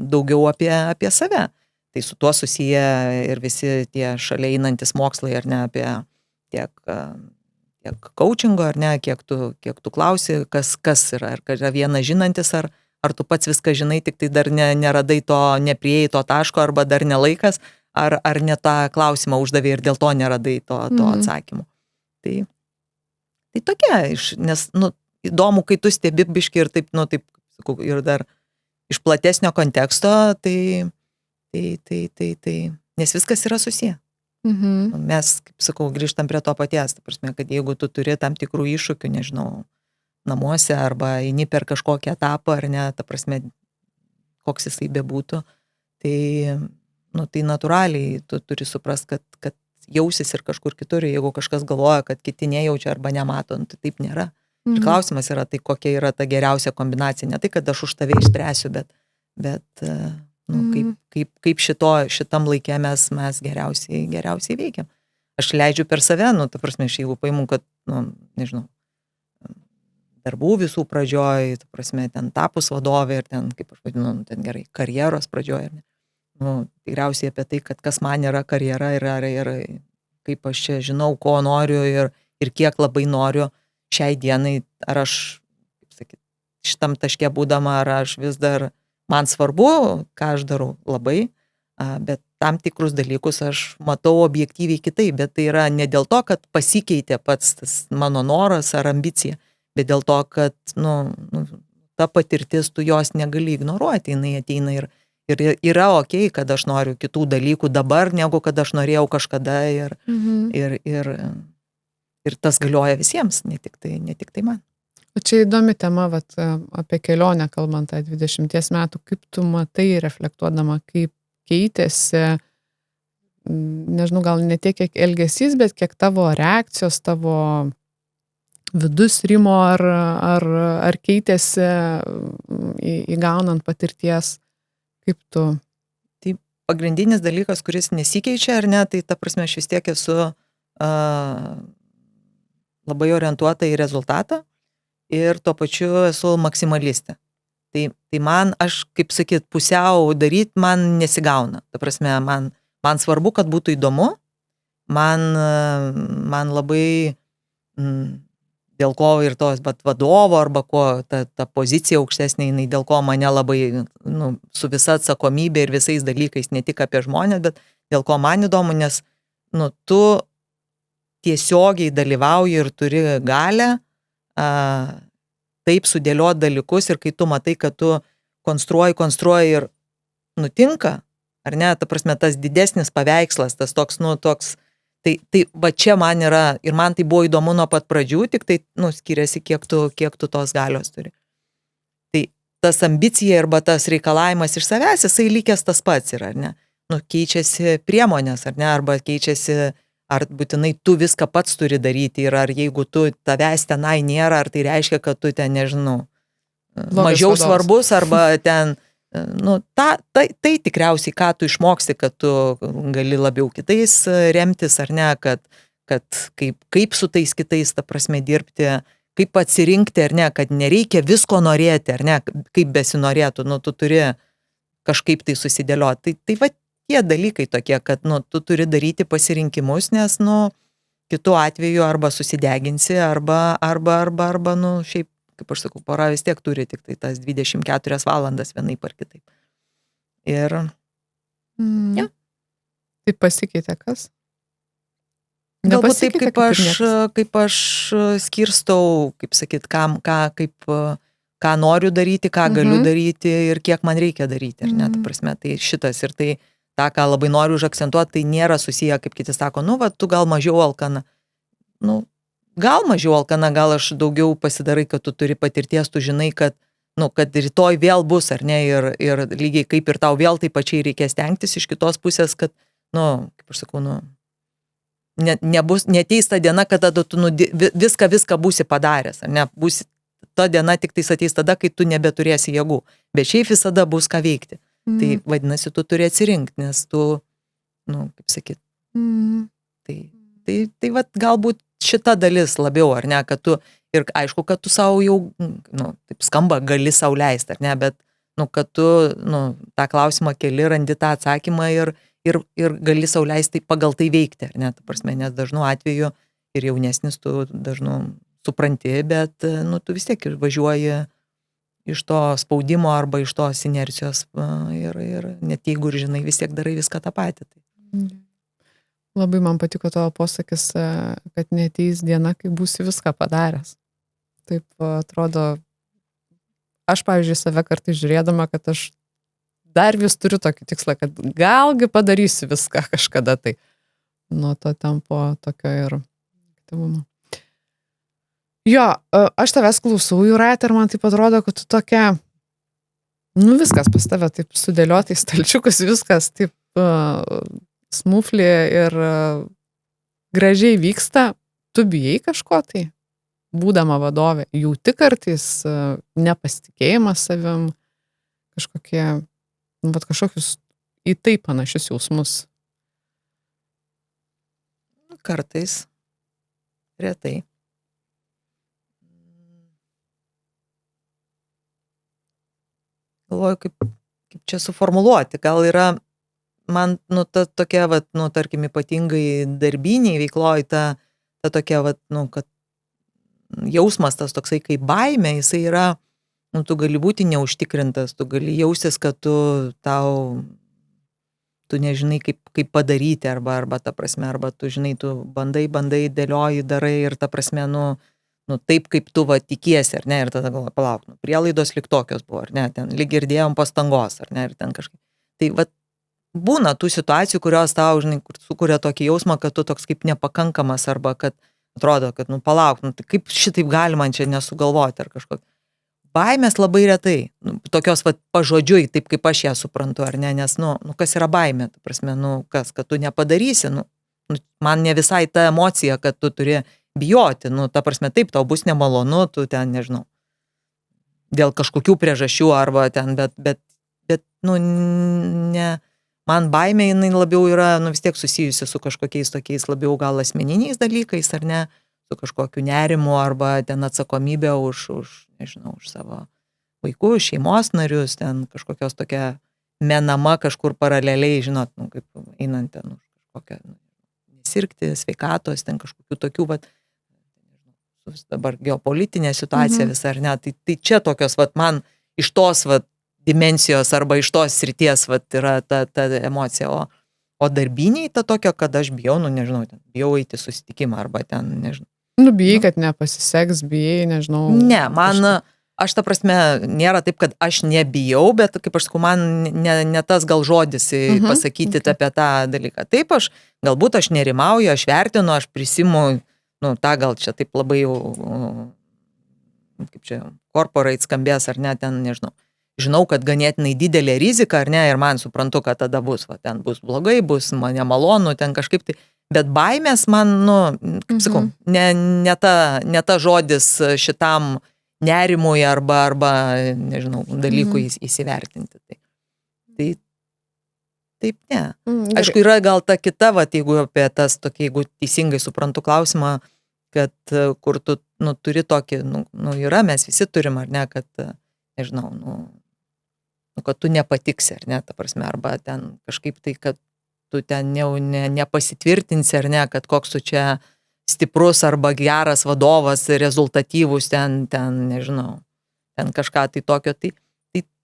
daugiau apie save. Tai su tuo susiję ir visi tie šalia einantis mokslai, ar ne, apie tiek coachingo, ar ne, kiek tu klausi, kas yra, ar yra vienas žinantis, ar tu pats viską žinai, tik tai dar neradai to, nepriėjai to taško, arba dar nelaikas, ar ne tą klausimą uždavė ir dėl to neradai to atsakymo. Tai tokia, nes, įdomu, kai tu stebi biškį ir taip, sakau, ir dar iš platesnio konteksto, tai Nes viskas yra susiję. Mes, kaip sakau, grįžtam prie to paties, ta prasme, kad jeigu tu turi tam tikrų iššūkių, nežinau, namuose arba eini per kažkokį etapą, ar ne, ta prasme, koks jisai bebūtų, tai, tai natūraliai tu turi suprast, kad jausis ir kažkur kitur, jeigu kažkas galvoja, kad kiti nejaučia arba nemato, tai taip nėra. Ir klausimas yra tai, kokia yra ta geriausia kombinacija, ne tai, kad aš už tave išspręsiu, bet kaip šitam laikė mes geriausiai veikiam. Aš leidžiu per save, ta prasme, aš jeigu paimu, kad, nežinau, darbų visų pradžioj, ta prasme, ten tapus vadovė ir ten, kaip aš vadinu, ten gerai, karjeros pradžioj, tikriausiai apie tai, kad kas man yra karjera ir kaip aš čia žinau, ko noriu ir kiek labai noriu šiai dienai, ar aš, kaip sakyt, šitam taške būdama, ar aš vis dar, man svarbu, ką aš darau labai, bet tam tikrus dalykus aš matau objektyviai kitaip, bet tai yra ne dėl to, kad pasikeitė pats tas mano noras ar ambicija, bet dėl to, kad, ta patirtis, tu jos negali ignoruoti, jinai ateina ir yra okei, kad aš noriu kitų dalykų dabar, negu kad aš norėjau kažkada ir tas galioja visiems, ne tik tai man. O čia įdomi tema, apie kelionę kalbant, 20 metų, kaip tu matai, reflektuodama, kaip keitėsi, nežinau, gal ne tiek, kiek elgesys, bet kiek tavo reakcijos, tavo vidus rimo, ar keitėsi įgaunant patirties, kaip tu? Tai pagrindinis dalykas, kuris nesikeičia, ar ne, tai ta prasme, aš vis tiek esu labai orientuota į rezultatą ir tuo pačiu esu maksimalistė. Tai man, aš, kaip sakyt, pusiau daryti man nesigauna. Ta prasme, man svarbu, kad būtų įdomu, man labai dėl ko ir tos vadovo arba ko ta pozicija aukštesnė, jinai dėl ko mane labai su visa atsakomybė ir visais dalykais, ne tik apie žmonės, bet dėl ko man įdomu, nes tu tiesiogiai dalyvauji ir turi galę taip sudėlioti dalykus ir kai tu matai, kad tu konstruoji ir nutinka, ar ne, ta prasme, tas didesnis paveikslas, tas toks, tai va čia man yra, ir man tai buvo įdomu nuo pat pradžių, tik tai, skiriasi, kiek tu tos galios turi. Tai tas ambicija arba tas reikalavimas iš savęs, jisai likęs tas pats yra, ar ne, keičiasi priemonės, ar ne, arba keičiasi, ar būtinai tu viską pats turi daryti ir ar jeigu tu tavęs tenai nėra, ar tai reiškia, kad tu ten, nežinau, mažiau svarbus, arba ten, tai tikriausiai, ką tu išmoksti, kad tu gali labiau kitais remtis, ar ne, kad kaip su tais kitais, ta prasme, dirbti, kaip atsirinkti, ar ne, kad nereikia visko norėti, ar ne, kaip besinorėtų, tu turi kažkaip tai susidėlioti. Tai va, tie dalykai tokie, kad tu turi daryti pasirinkimus, nes kitu atveju arba susideginsi, arba šiaip, kaip aš sakau, pora vis tiek turi tik tai tas 24 valandas vienaip ar kitaip. Ir ja. Tai pasikeitė kas? Galbūt taip, kaip aš skirstau, kaip sakyt, ką noriu daryti, ką galiu daryti ir kiek man reikia daryti, ar ne, ta prasme, tai šitas ir tai tą, ką labai noriu užakcentuoti, tai nėra susiję, kaip kiti sako, tu gal mažiau alkana. Gal mažiau alkana, gal aš daugiau pasidarai, kad tu turi patirties, tu žinai, kad rytoj vėl bus, ar ne, ir lygiai kaip ir tau vėl tai pačiai reikės stengtis iš kitos pusės, kad, kaip aš sakau, neteis ta diena, kad tada tu viską būsi padaręs, ar ne, būsi ta diena tik tais ateis tada, kai tu nebeturėsi jėgų, bet šiaip visada bus ką veikti. Tai vadinasi, tu turi atsirinkti, nes tu, kaip sakyt, tai vat galbūt šita dalis labiau, ar ne, kad tu, ir aišku, kad tu savo jau, taip skamba, gali sau leisti, ar ne, bet, kad tu, tą klausimą keli, randi tą atsakymą ir gali sau leisti pagal tai veikti, ar ne, ta prasme, nes dažnu atveju ir jaunesnis tu dažnu supranti, bet, tu vis tiek važiuoji iš to spaudimo arba iš tos inercijos ir net jeigu ir žinai, vis tiek darai viską tą patį. Labai man patiko tavo posakis, kad neateis diena, kai būsi viską padaręs. Taip atrodo, aš, pavyzdžiui, save kartais žiūrėdama, kad aš dar vis turiu tokį tikslą, kad galgi padarysiu viską kažkada tai. Nuo to tempo tokio ir aktyvumo. Jo, aš tavęs klausau, Jūratė, ir man taip atrodo, kad tu tokia, viskas pas tave taip sudėliotai stalčiukus, viskas taip smuflį ir gražiai vyksta. Tu bijai kažko tai, būdama vadovė, jauti kartais nepasitikėjimas savim, kažkokie, kažkokius į tai panašius jausmus. Kartais, retai. Galvoju, kaip čia suformuluoti. Gal yra man, ta tokia, tarkim, ypatingai darbiniai veikloj, ta tokia, kad jausmas tas toksai kaip baimė, jisai yra, tu gali būti neužtikrintas, tu gali jaustis, kad tu nežinai, kaip padaryti, arba ta prasme, arba tu žinai, tu bandai, dėlioji, darai ir ta prasme, taip, kaip tu tikiesi, ar ne, ir tada galvoju, palauk, prielaidos lyg tokios buvo, ar ne, ten lyg ir dėjom pastangos, ar ne, ir ten kažkaip. Tai būna tų situacijų, kurios tau, žinai, sukuria tokį jausmą, kad tu toks kaip nepakankamas, arba kad atrodo, kad, palauk, tai kaip šitaip galima čia nesugalvoti, ar kažkokį. Baimės labai retai, tokios pažodžiui, taip kaip aš ją suprantu, ar ne, nes, kas yra baimė, ta prasme, kas, kad tu nepadarysi, man ne visai ta emocija, kad tu turi bijoti, ta prasme, taip, tau bus nemalonu, tu ten, nežinau, dėl kažkokių priežasčių, arba ten, bet, ne, man baimė, jinai labiau yra, vis tiek susijusi su kažkokiais tokiais labiau gal asmeniniais dalykais, ar ne, su kažkokiu nerimu, arba ten atsakomybė už nežinau, už savo vaikų, šeimos narius, ten kažkokios tokia menama kažkur paraleliai, žinot, kaip einant ten už kažkokią, nesirgti, sveikatos, ten kažkokių tokių, dabar geopolitinė situacija visą, ar ne, tai čia tokios, man iš tos, dimensijos, arba iš tos srities, yra ta emocija, o darbiniai ta tokia, kad aš bijau, nežinau, ten, bijau eiti susitikimą, arba ten, nežinau. Bijai, kad nepasiseks, bijai, nežinau. Ne, aš ta prasme, nėra taip, kad aš nebijau, bet, kaip aš sakau, man ne tas gal žodis pasakyti apie tą dalyką. Taip, galbūt aš nerimauju, aš vertinu, aš prisimu, tą gal čia taip labai jau, kaip čia, corporate skambės, ar ne, ten, nežinau. Žinau, kad ganėtinai didelė rizika, ar ne, ir man suprantu, kad tada bus, ten bus blogai, bus man nemalonu, ten kažkaip tai. Bet baimės man, kaip sakau, ne ta žodis šitam nerimui arba nežinau, dalykui įsivertinti. Tai taip, ne. Aišku, yra gal ta kita, jeigu apie tas tokį, jeigu teisingai suprantu klausimą, kad kur tu, turi tokį, yra, mes visi turim, ar ne, kad, nežinau, kad tu nepatiksi, ar ne, ta prasme, arba ten kažkaip tai, kad tu ten nepasitvirtinsi, ar ne, kad koks tu čia stiprus arba geras vadovas, rezultatyvus, ten, nežinau, ten kažką tai tokio, tai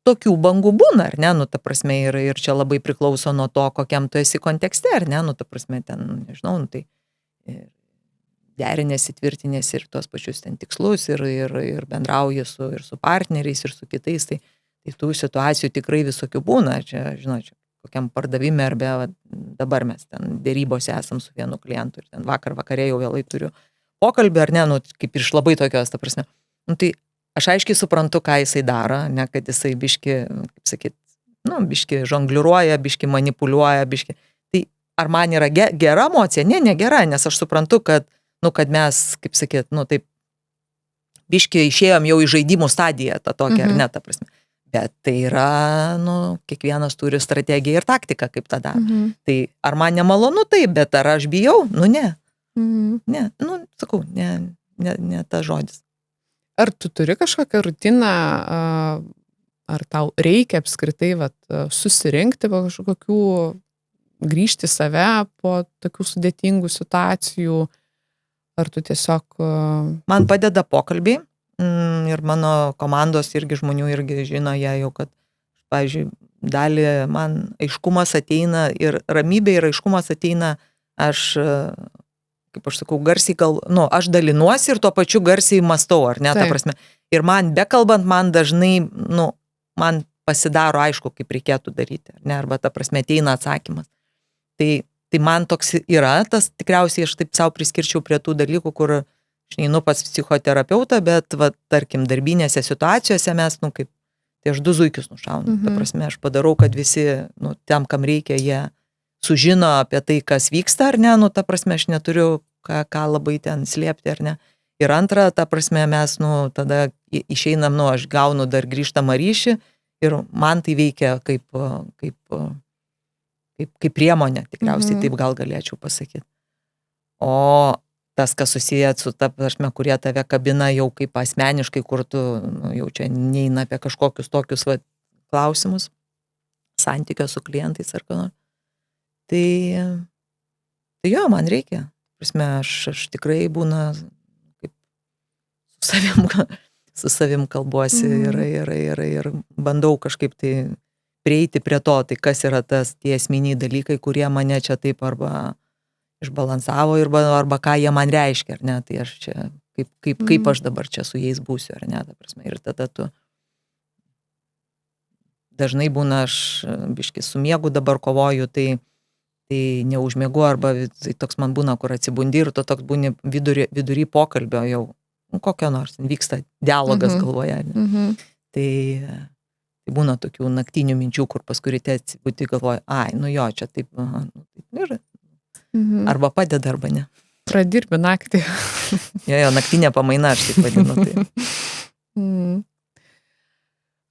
tokių bangų būna, ar ne, ta prasme, ir čia labai priklauso nuo to, kokiam tu esi kontekste, ar ne, ta prasme, ten, nežinau, tai derinėsi, tvirtinėsi ir tuos pačius ten tikslus, ir bendrauji su partneriais, ir su kitais, tai tų situacijų tikrai visokių būna, čia, žinau, čia kokiam pardavime, arba dabar mes ten dėrybose esam su vienu klientu ir ten vakare jau vėlai turiu pokalbį, ar ne, kaip iš labai tokios, ta prasme. Tai aš aiškiai suprantu, ką jisai daro, ne, kad jisai biški, kaip sakyt, biški žongliruoja, biški manipuliuoja, biški. Tai ar man yra gera emocija? Ne, negera, nes aš suprantu, kad mes, kaip sakyt, taip, biški išėjom jau į žaidimų stadiją, tą tokią, ar ne, ta prasme. Bet tai yra, kiekvienas turi strategiją ir taktiką, kaip tą daro. Tai ar man nemalonu taip, bet ar aš bijau? Ne. Ne, sakau, ne ta žodis. Ar tu turi kažkokią rutiną, ar tau reikia apskritai susirinkti po kažkokių, grįžti save po tokių sudėtingų situacijų, ar tu tiesiog... Man padeda pokalbiai. Ir mano komandos irgi žmonių irgi žino jie jau, kad, pavyzdžiui, dalį man aiškumas ateina ir ramybė ir aiškumas ateina, aš, kaip aš sakau, garsiai aš dalinuosi ir tuo pačiu garsiai mastau, ar ne, ta prasme. Ir man bekalbant, man dažnai, man pasidaro aišku, kaip reikėtų daryti, ar ne, arba ta prasme ateina atsakymas. Tai man toks yra, tas tikriausiai aš taip savo priskirčiau prie tų dalykų, kur aš neinu pas psichoterapeutą, bet, va, tarkim, darbinėse situacijose mes, kaip, tai aš 2 zuikius nušaunu. Ta prasme, aš padarau, kad visi, tam, kam reikia, jie sužino apie tai, kas vyksta, ar ne, ta prasme, aš neturiu ką labai ten slėpti, ar ne. Ir antra, ta prasme, mes, tada išeinam, aš gaunu dar grįžtamą ryšį ir man tai veikia kaip priemonė, tikriausiai taip gal galėčiau pasakyti. O tas, kas susiję su ta prasme, kurie tave kabina jau kaip asmeniškai, kur tu jau čia neina apie kažkokius tokius klausimus, santykio su klientais ar ką nors. Tai jo, man reikia. Prasme, aš tikrai būna su savim kalbuosi ir bandau kažkaip tai prieiti prie to, tai kas yra tie esminiai dalykai, kurie mane čia taip arba išbalansavo arba ką jie man reiškia, ar ne, tai aš čia, kaip aš dabar čia su jais būsiu, ar ne, ta prasme, ir tada tu dažnai būna, aš biški su miegu dabar kovoju, tai neužmiegu, arba tai toks man būna, kur atsibundi ir tu toks būni vidury pokalbio jau, kokio nors, vyksta dialogas galvoje. Tai būna tokių naktinių minčių, kur paskui ryte atsibundi galvoju, jo, čia taip, ir arba padeda, arba ne. Pradirbi naktį. Jo, naktinė pamaina, aš taip vadinu.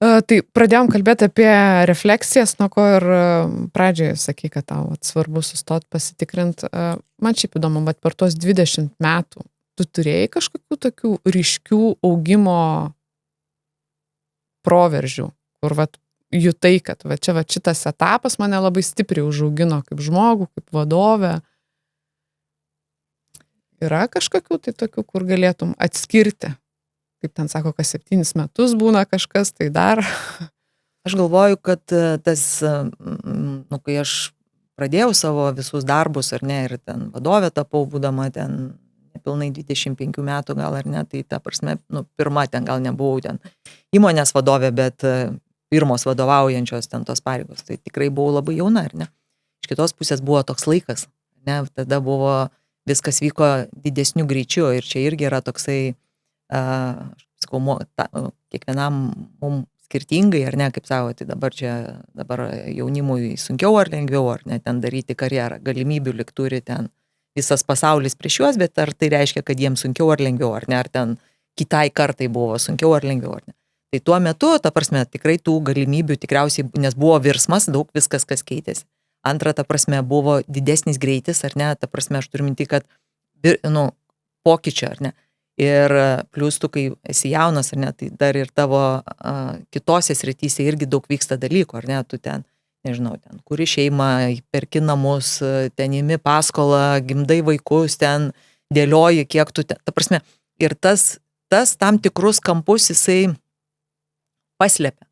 Tai pradėjom kalbėti apie refleksijas, nuo ko ir pradžioje sakai, kad tau svarbu sustot pasitikrinti. Man šiaip įdomu, bet per tuos 20 metų tu turėjai kažkokių tokių ryškių augimo proveržių, kur jutai, kad šitas etapas mane labai stipriai užaugino kaip žmogų, kaip vadovę. Yra kažkokių tai tokių, kur galėtum atskirti? Kaip ten sako, kas 7 metus būna kažkas, tai dar. Aš galvoju, kad tas, kai aš pradėjau savo visus darbus, ar ne, ir ten vadovė tapau, būdama ten nepilnai 25 metų gal, ar ne, tai ta prasme, pirma ten gal nebuvau ten įmonės vadovė, bet pirmos vadovaujančios ten tos pareigos, tai tikrai buvau labai jauna, ar ne. Iš kitos pusės buvo toks laikas, ne, tada buvo, viskas vyko didesniu greičiu ir čia irgi yra toksai, kiekvienam mums skirtingai, ar ne, kaip savo, tai dabar jaunimui sunkiau ar lengviau, ar ne, ten daryti karjerą, galimybių lyg turi ten visas pasaulis prieš juos, bet ar tai reiškia, kad jiems sunkiau ar lengviau, ar ne, ar ten kitai kartai buvo sunkiau ar lengviau, ar ne. Tai tuo metu, ta prasme, tikrai tų galimybių tikriausiai, nes buvo virsmas, daug viskas, kas keitėsi. Antra, ta prasme, buvo didesnis greitis, ar ne, ta prasme, aš turiu minti, kad, pokyčio, ar ne. Ir plius tu, kai esi jaunas, ar ne, tai dar ir tavo kitose srityse irgi daug vyksta dalykų, ar ne, tu ten, nežinau, ten, kuri šeima, perki namus, ten imi paskolą, gimdai vaikus, ten dėlioji, kiek tu ten, ta prasme, ir tas tam tikrus kampus jisai paslėpia.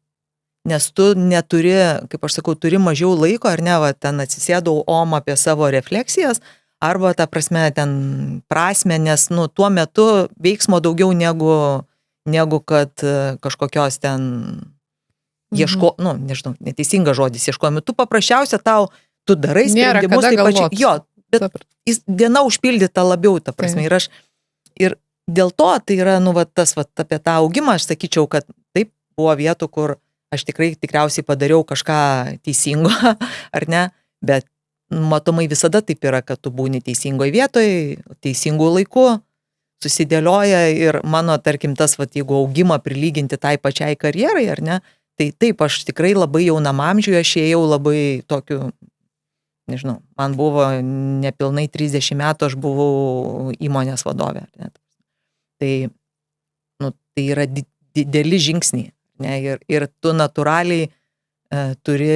Nes tu neturi, kaip aš sakau, turi mažiau laiko, ar ne, ten atsisėdau apie savo refleksijas, arba, ta prasme, ten prasme, nes, tuo metu veiksmo daugiau negu kad kažkokios ten nežinau, neteisingas žodis ieškojami. Tu paprasčiausia tu darai sprendimus, taip pačiai. Jo, bet diena užpildyta labiau, ta prasme. Ir dėl to tai yra, tas apie tą augimą, aš sakyčiau, kad taip buvo vietų, kur aš tikriausiai padariau kažką teisingo, ar ne, bet matomai visada taip yra, kad tu būni teisingoje vietoje, teisingų laiku, susidėlioja ir mano, tarkim, tas, jeigu augimą prilyginti tai pačiai karjerai, ar ne, tai taip, aš tikrai labai jaunam amžiuje, aš ėjau labai tokiu, nežinau, man buvo nepilnai 30 metų, aš buvau įmonės vadovė. Ne? Tai yra dideli žingsniai, ne? Ir tu natūraliai turi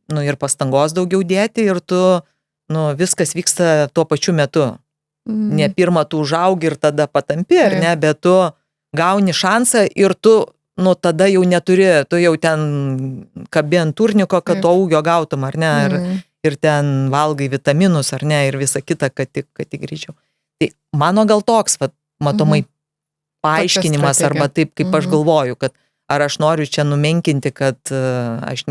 ir pastangos daugiau dėti ir tu, viskas vyksta tuo pačiu metu. Ne pirmą tu užaugi ir tada patampi, ar ne, bet tu gauni šansą ir tu, tada jau neturi, tu jau ten kabi ant turniko, kad to ūgio gautum, ar ne, ir ten valgai vitaminus, ar ne, ir visa kita, kad tik greičiau. Tai mano gal toks, matomai, paaiškinimas, arba taip, kaip aš galvoju, kad ar aš noriu čia numenkinti, kad aš,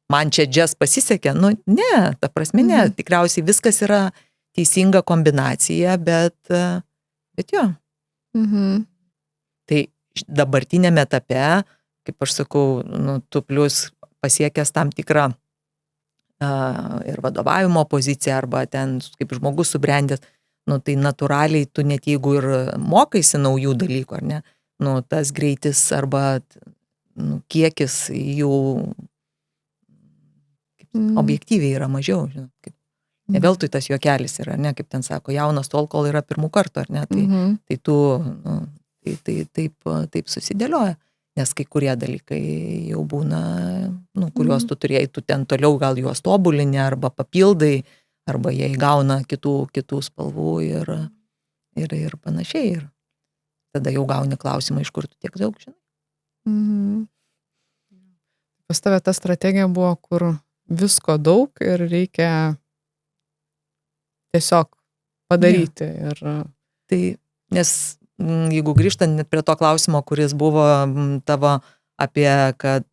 man čia džes pasisekė, ne, ta prasme, ne, tikriausiai viskas yra teisinga kombinacija, bet jo. Tai dabartinėme etape, kaip aš sakau, tu plius pasiekęs tam tikrą ir vadovavimo poziciją, arba ten kaip žmogus subrendęs, tai natūraliai tu net jeigu ir mokaisi naujų dalykų, ar ne, tas greitis arba kiekis jų objektyviai yra mažiau, žinot, ne veltui tas juokelis yra, ne, kaip ten sako, jaunas tol, kol yra pirmų kartų, ar ne, tai tu, taip susidėlioja. Nes kai kurie dalykai jau būna, kuriuos tu turėjai, tu ten toliau gal juos tobulini, arba papildai, arba jie įgauna kitų spalvų ir panašiai. Ir tada jau gauni klausimą, iš kur tu tiek daug žinai. Pas tave ta strategija buvo, kur visko daug ir reikia tiesiog padaryti. Ja. Tai, nes jeigu grįžtant net prie to klausimo, kuris buvo tavo apie, kad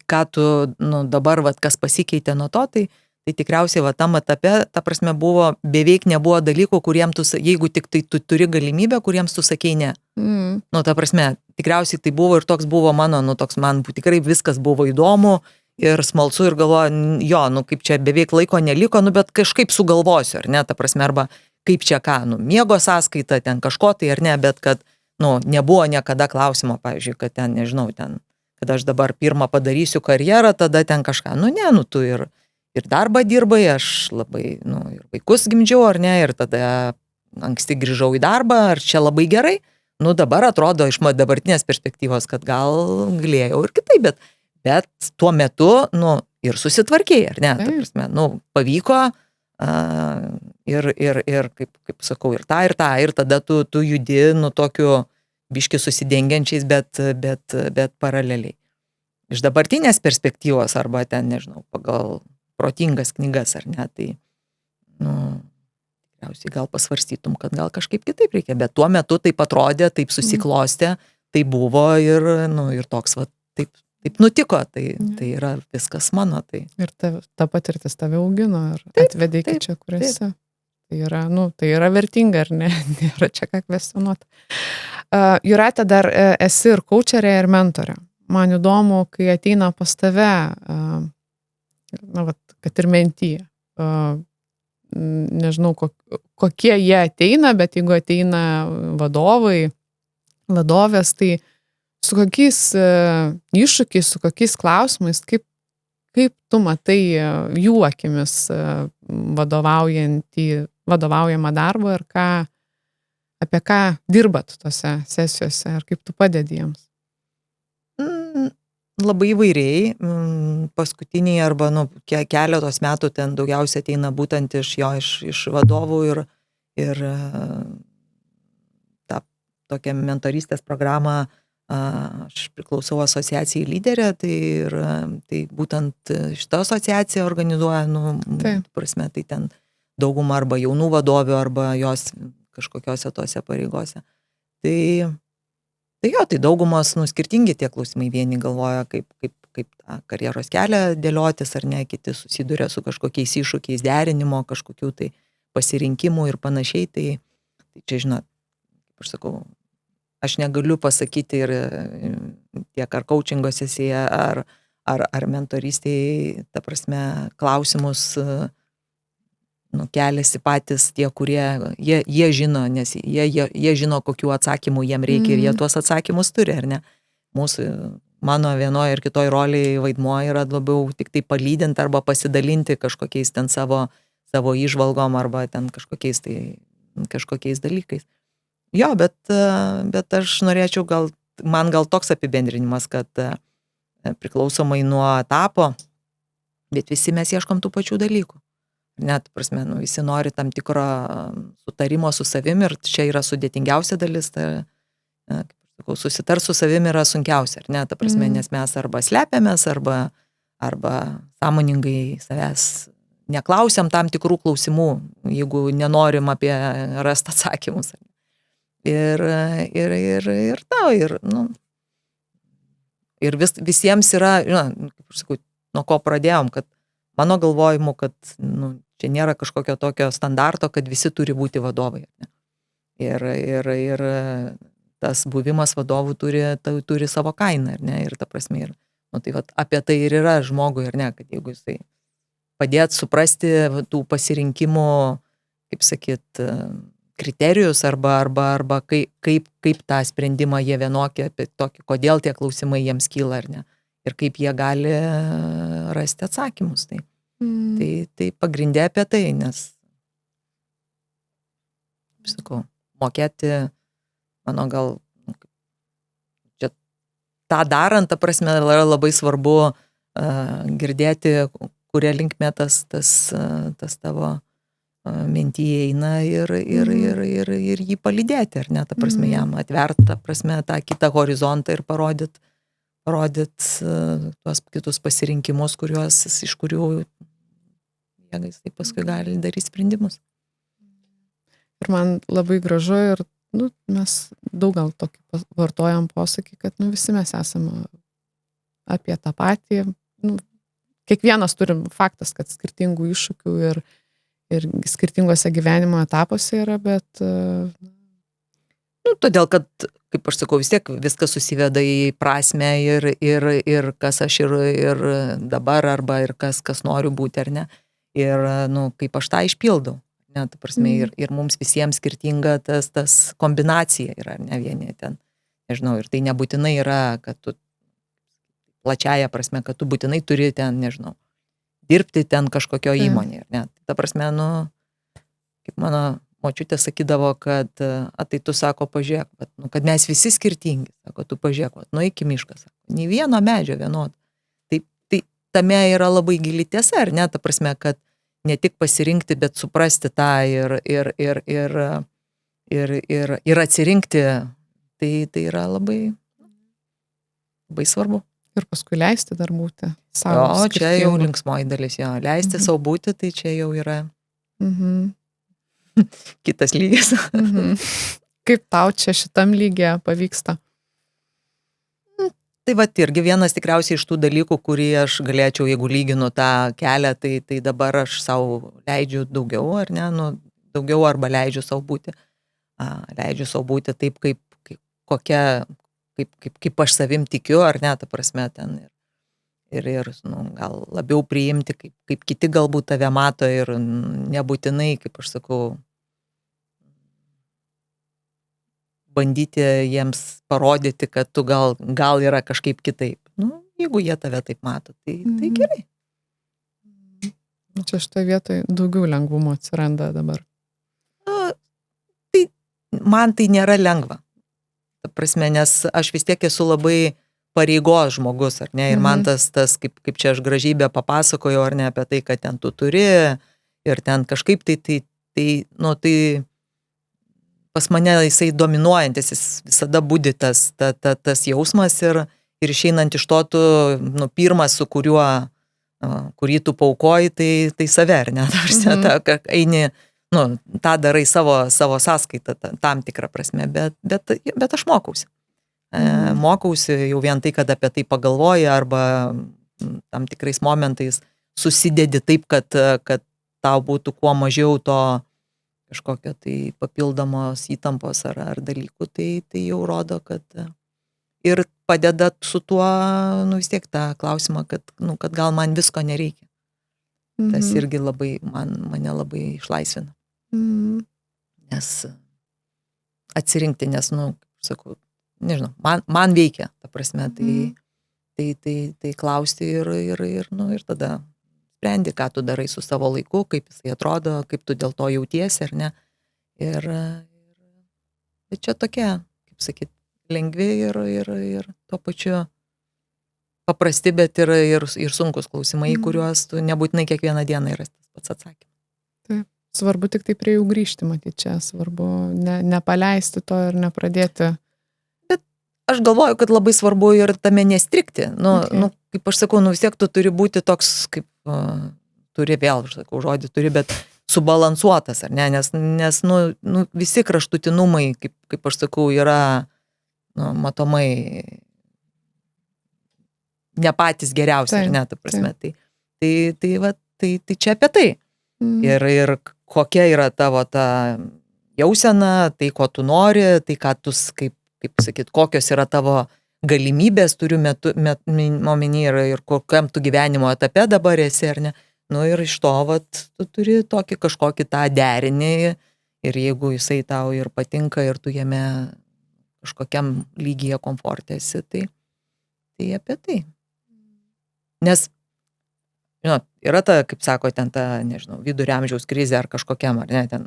ką tu dabar, kas pasikeitė nuo to, tai tikriausiai tam etape, ta prasme, beveik nebuvo dalykų, kuriems tu, jeigu tik tai tu turi galimybę, kuriems tu sakei ne. Ta prasme, tikriausiai tai buvo ir toks buvo mano, toks man tikrai viskas buvo įdomu ir smalsu ir galvoju, jo, kaip čia beveik laiko neliko, bet kažkaip sugalvosiu, ar ne, ta prasme, arba kaip čia ką, miego sąskaita, ten kažko tai ar ne, bet kad, nebuvo niekada klausimo, pavyzdžiui, kad ten, nežinau, kad aš dabar pirmą padarysiu karjerą, tada ten kažką, tu ir darbą dirbai, aš labai, ir vaikus gimdžiau, ar ne, ir tada anksti grįžau į darbą, ar čia labai gerai, dabar atrodo iš dabartinės perspektyvos, kad gal galėjau ir kitaip, bet tuo metu, ir susitvarkėjai, ar ne, ta prasme, pavyko, ir kaip sakau, ir tą, ir tada tu judi, tokiu biški susidengiančiais, bet paraleliai. Iš dabartinės perspektyvos, arba ten, nežinau, pagal protingas knygas, ar ne, tai, tikriausiai gal pasvarstytum, kad gal kažkaip kitaip reikia, bet tuo metu taip atrodė, taip susiklostė, tai buvo ir toks, taip nutiko, tai yra viskas mano. Tai. Ir ta patirtis tave augino ir atvedė iki čia, kur esi. Tai yra vertinga, ar ne? Nėra čia ką kvestionuoti. Jūratė, dar esi ir coacherė, ir mentorė. Man įdomu, kai ateina pas tave, kad ir mentyje. Nežinau, kokie jie ateina, bet jeigu ateina vadovės, tai su kokiais iššūkiais, su kokiais klausimais, kaip tu matai jų akimis vadovaujamą darbą ir apie ką dirbat tose sesijose ir kaip tu padedi jiems? Labai įvairiai. Paskutiniai arba keletos metų ten daugiausia ateina būtent iš vadovų ir tą tokią mentorystės programą. Aš priklausau asociacijai lyderė, tai būtent šita asociacija organizuoja, prasme, tai ten dauguma arba jaunų vadovių, arba jos kažkokiose tose pareigose. Tai jo, tai daugumos skirtingi tie klausimai, vieni galvoja, kaip tą karjeros kelią dėliotis, ar ne, kiti susiduria su kažkokiais iššūkiais derinimo, kažkokių tai pasirinkimų ir panašiai, tai čia, žinot, kaip aš sakau, aš negaliu pasakyti ir tiek ar coachingo sesija, ar mentorystėje, ta prasme, klausimus keliasi patys tie, kurie, jie žino, nes jie žino, kokių atsakymų jiem reikia ir jie tuos atsakymus turi, ar ne? Mano vienoje ir kitoje rolėje vaidmuo yra labiau tik tai palydinti arba pasidalinti kažkokiais ten savo įžvalgom arba ten kažkokiais dalykais. Jo, bet aš norėčiau man gal toks apibendrinimas, kad priklausomai nuo etapo, bet visi mes ieškom tų pačių dalykų. Net, prasme, visi nori tam tikro sutarimo su savim ir čia yra sudėtingiausia dalis, kaip aš sakau, susitart su savim yra sunkiausia, ar ne, ta prasme, nes mes arba slepiamės, arba sąmoningai savęs neklausiam tam tikrų klausimų, jeigu nenorim apie rasti atsakymus. Ir visiems yra, kaip aš sakau, nuo ko pradėjom, kad mano galvojimu, kad čia nėra kažkokio tokio standarto, kad visi turi būti vadovai. Ne? Ir tas buvimas vadovų turi savo kainą, ar ne? Ir ta prasme, tai vat, apie tai ir yra žmogui, ar ne, kad jeigu jisai padėt suprasti tų pasirinkimų, kaip sakyt, kriterijus arba kaip tą sprendimą jie vienokį, apie tokį, kodėl tie klausimai jiems kyla, ar ne, ir kaip jie gali rasti atsakymus. Tai pagrindė apie tai, nes, sakau, mokėti, mano gal, čia tą darant, ta prasme, yra labai svarbu girdėti, kuria linkme tas tavo mintyje eina ir jį palydėti, ar ne, ta prasme, jam atverti, ta prasme, tą kitą horizontą ir parodyt tuos kitus pasirinkimus, iš kurių jie paskui gali daryti sprendimus. Ir man labai gražu ir mes daug gal tokį vartojam posakį, kad visi mes esame apie tą patį. Kiekvienas turim faktas, kad skirtingų iššūkių ir skirtingose gyvenimo etapuose yra, bet... Todėl, kad, kaip aš sakau, vis tiek viskas susiveda į prasmę ir kas aš ir dabar, arba ir kas noriu būti, ar ne. Ir, kaip aš tą išpildau. Ne, ta prasme, ir mums visiems skirtinga tas kombinacija yra, ne, vieni ten, nežinau, ir tai nebūtinai yra, kad tu plačiaja prasme, kad tu būtinai turi ten, nežinau, dirbti ten kažkokio įmonėje, ne. Ta prasme, kaip mano močiutė sakydavo, kad, tai tu sako, pažiūrėk, kad mes visi skirtingi, sako, tu pažiūrėk, nueik į mišką, sako, nei vieno medžio vienod. Tai tame yra labai gili tiesa, ar ne, ta prasme, kad ne tik pasirinkti, bet suprasti tą ir atsirinkti, tai yra labai svarbu. Ir paskui leisti dar būti savo. O čia jau linksmoji dalis, jo, leisti savo būti, tai čia jau yra kitas lygis. Kaip tau čia šitam lygyje pavyksta? Tai vat irgi vienas tikriausiai iš tų dalykų, kurį aš galėčiau, jeigu lyginu tą kelią, tai dabar aš savo leidžiu daugiau, ar ne, daugiau arba leidžiu savo būti. Leidžiu savo būti taip, kaip aš savim tikiu, ar ne, ta prasme ten. Ir gal labiau priimti, kaip kiti galbūt tave mato ir nebūtinai, kaip aš sakau, bandyti jiems parodyti, kad tu gal yra kažkaip kitaip. Jeigu jie tave taip mato, tai gerai. Čia šitoje vietoje daugiau lengvumo atsiranda dabar. Man tai nėra lengva. Ta prasme, nes aš vis tiek esu labai pareigos žmogus, ar ne? Ir man tas kaip čia aš gražybę papasakojau, ar ne, apie tai, kad ten tu turi ir ten kažkaip tai pas mane jisai dominuojantis, jis visada budi tas jausmas ir išeinant iš to tu, pirmas, su kurį tu paukoji, tai save, ar ne? Eini, tą darai savo sąskaitą, tam tikrą prasme, bet aš mokausi. Mokausi jau vien tai, kad apie tai pagalvoji arba tam tikrais momentais susidedi taip, kad tau būtų kuo mažiau to kažkokio tai papildomos įtampos ar dalykų, tai jau rodo, kad ir padeda su tuo, vis tiek tą klausimą, kad gal man visko nereikia. Tas irgi mane labai išlaisvina. Nes atsirinkti, nes, sakau, nežinau, man veikia, ta prasme, tai klausti ir tada sprendi, ką tu darai su savo laiku, kaip jisai atrodo, kaip tu dėl to jautiesi, ar ne. Ir čia tokie, kaip sakyt, lengvi ir tuo pačiu paprasti, bet ir sunkus klausimai, kuriuos tu nebūtinai kiekvieną dieną yra tas pats atsakymas. Taip, svarbu tik tai prie jų grįžti, matyt, čia svarbu nepaleisti to ir nepradėti. Bet aš galvoju, kad labai svarbu ir tame nestrikti. Kaip aš sakau, vis tiek tu turi būti toks, kaip turi vėl, aš sakau, žodį turi, bet subalansuotas, ar ne, nes visi kraštutinumai, kaip aš sakau, yra matomai ne patys geriausi, ar ne, ta prasme. Tai čia apie tai. Ir kokia yra tavo ta jausena, tai ko tu nori, tai ką tu, kaip sakyt, kokios yra tavo galimybės, turiu omeny ir kokiam tu gyvenimo etape dabar esi, ar ne. Ir iš to, tu turi tokį kažkokį tą derinį ir jeigu jisai tau ir patinka ir tu jame kažkokiam lygyje komforte esi, tai apie tai. Nes, yra ta, kaip sako, ten ta, nežinau, vidurio amžiaus krizė ar kažkokiam, ar ne, ten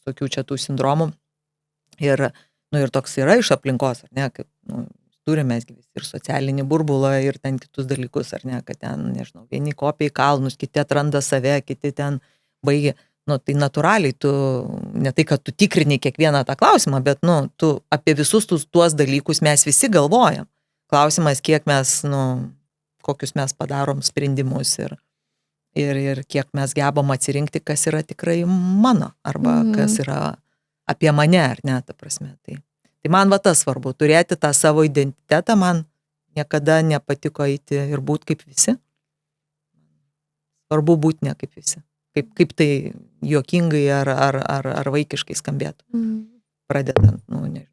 tokių čia tų sindromų. Ir toks yra iš aplinkos, ar ne, kaip, turime ir socialinį burbulą ir ten kitus dalykus, ar ne, kad ten, nežinau, vieni kopia į kalnus, kiti atranda save, kiti ten baigia. Tai natūraliai tu, ne tai, kad tu tikrini kiekvieną tą klausimą, bet, tu apie visus tuos dalykus mes visi galvojam. Klausimas, kiek mes, kokius mes padarom sprendimus ir kiek mes gebam atsirinkti, kas yra tikrai mano, arba kas yra apie mane, ar ne, ta prasme. Tai man tas svarbu, turėti tą savo identitetą, man niekada nepatiko eiti ir būti kaip visi. Svarbu būti ne kaip visi. Kaip tai juokingai ar vaikiškai skambėtų. Pradedant, nežinau,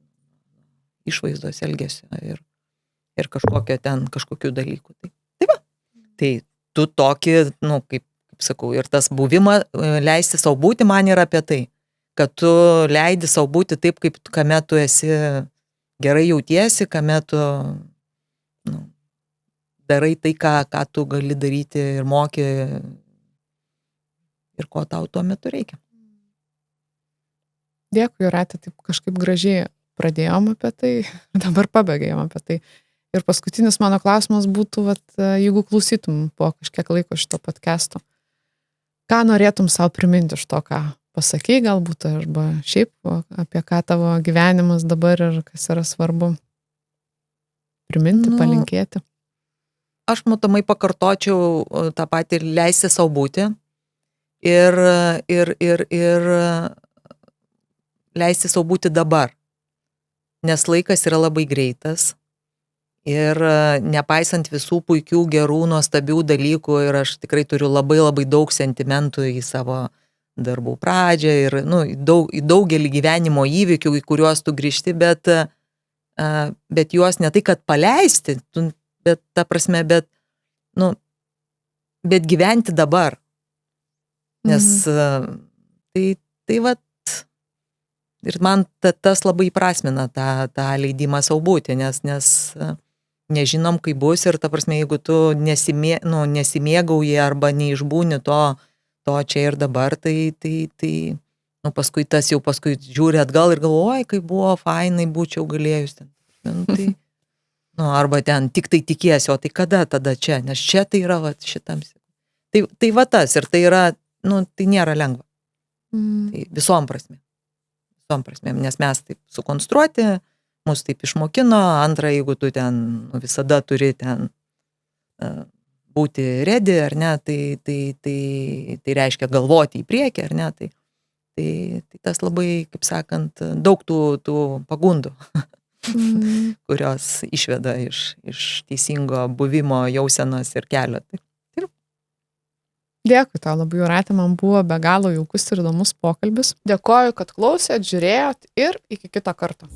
išvaizdos elgesio ir kažkokių dalykų. Tai va. Tai tu tokį, kaip sakau, ir tas buvimą, leisti savo būti, man yra apie tai. Kad tu leidi savo būti taip, kaip kame tu esi gerai jautiesi, kame tu darai tai, ką tu gali daryti ir moki ir ko tau tuo metu reikia. Dėkui, Jūrate, taip kažkaip gražiai pradėjom apie tai, dabar pabaigėjom apie tai. Ir paskutinis mano klausimas būtų, jeigu klausytum po kažkiek laiko šito podcast'o, ką norėtum savo priminti iš to, ką pasakai galbūt, arba šiaip apie ką tavo gyvenimas dabar ir kas yra svarbu priminti, palinkėti? Aš matomai pakartočiau tą patį ir leisti savo būti ir leisti savo būti dabar, nes laikas yra labai greitas ir nepaisant visų puikių, gerų, nuostabių dalykų ir aš tikrai turiu labai labai daug sentimentų į savo darbų pradžią ir į daugelį gyvenimo įvykių, į kuriuos tu grįžti, bet juos ne tai, kad paleisti, bet ta prasme, bet gyventi dabar. Nes tai ir man tas labai įprasmina tą leidimą savo būti, nes nežinom, kaip bus ir ta prasme, jeigu tu nesimėgauji arba neišbūni to čia ir dabar, tai paskui žiūri atgal ir galvoji, kaip buvo fainai, būčiau galėjus ten. Arba ten tik tai tikiesi, o tai kada tada čia, nes čia tai yra šitam. Tai tas ir tai yra, tai nėra lengva. Tai visom prasmėm, nes mes taip sukonstruoti, mus taip išmokino, antra, jeigu tu ten visada turi ten būti ready, ar ne, tai reiškia galvoti į priekį, ar ne, tai tas labai, kaip sakant, daug tų pagundų, kurios išveda iš teisingo buvimo jausenos ir kelio. Dėkui tau labai, Jūrate, man buvo be galo jaukus ir įdomus pokalbis. Dėkoju, kad klausėt, žiūrėjot ir iki kito karto.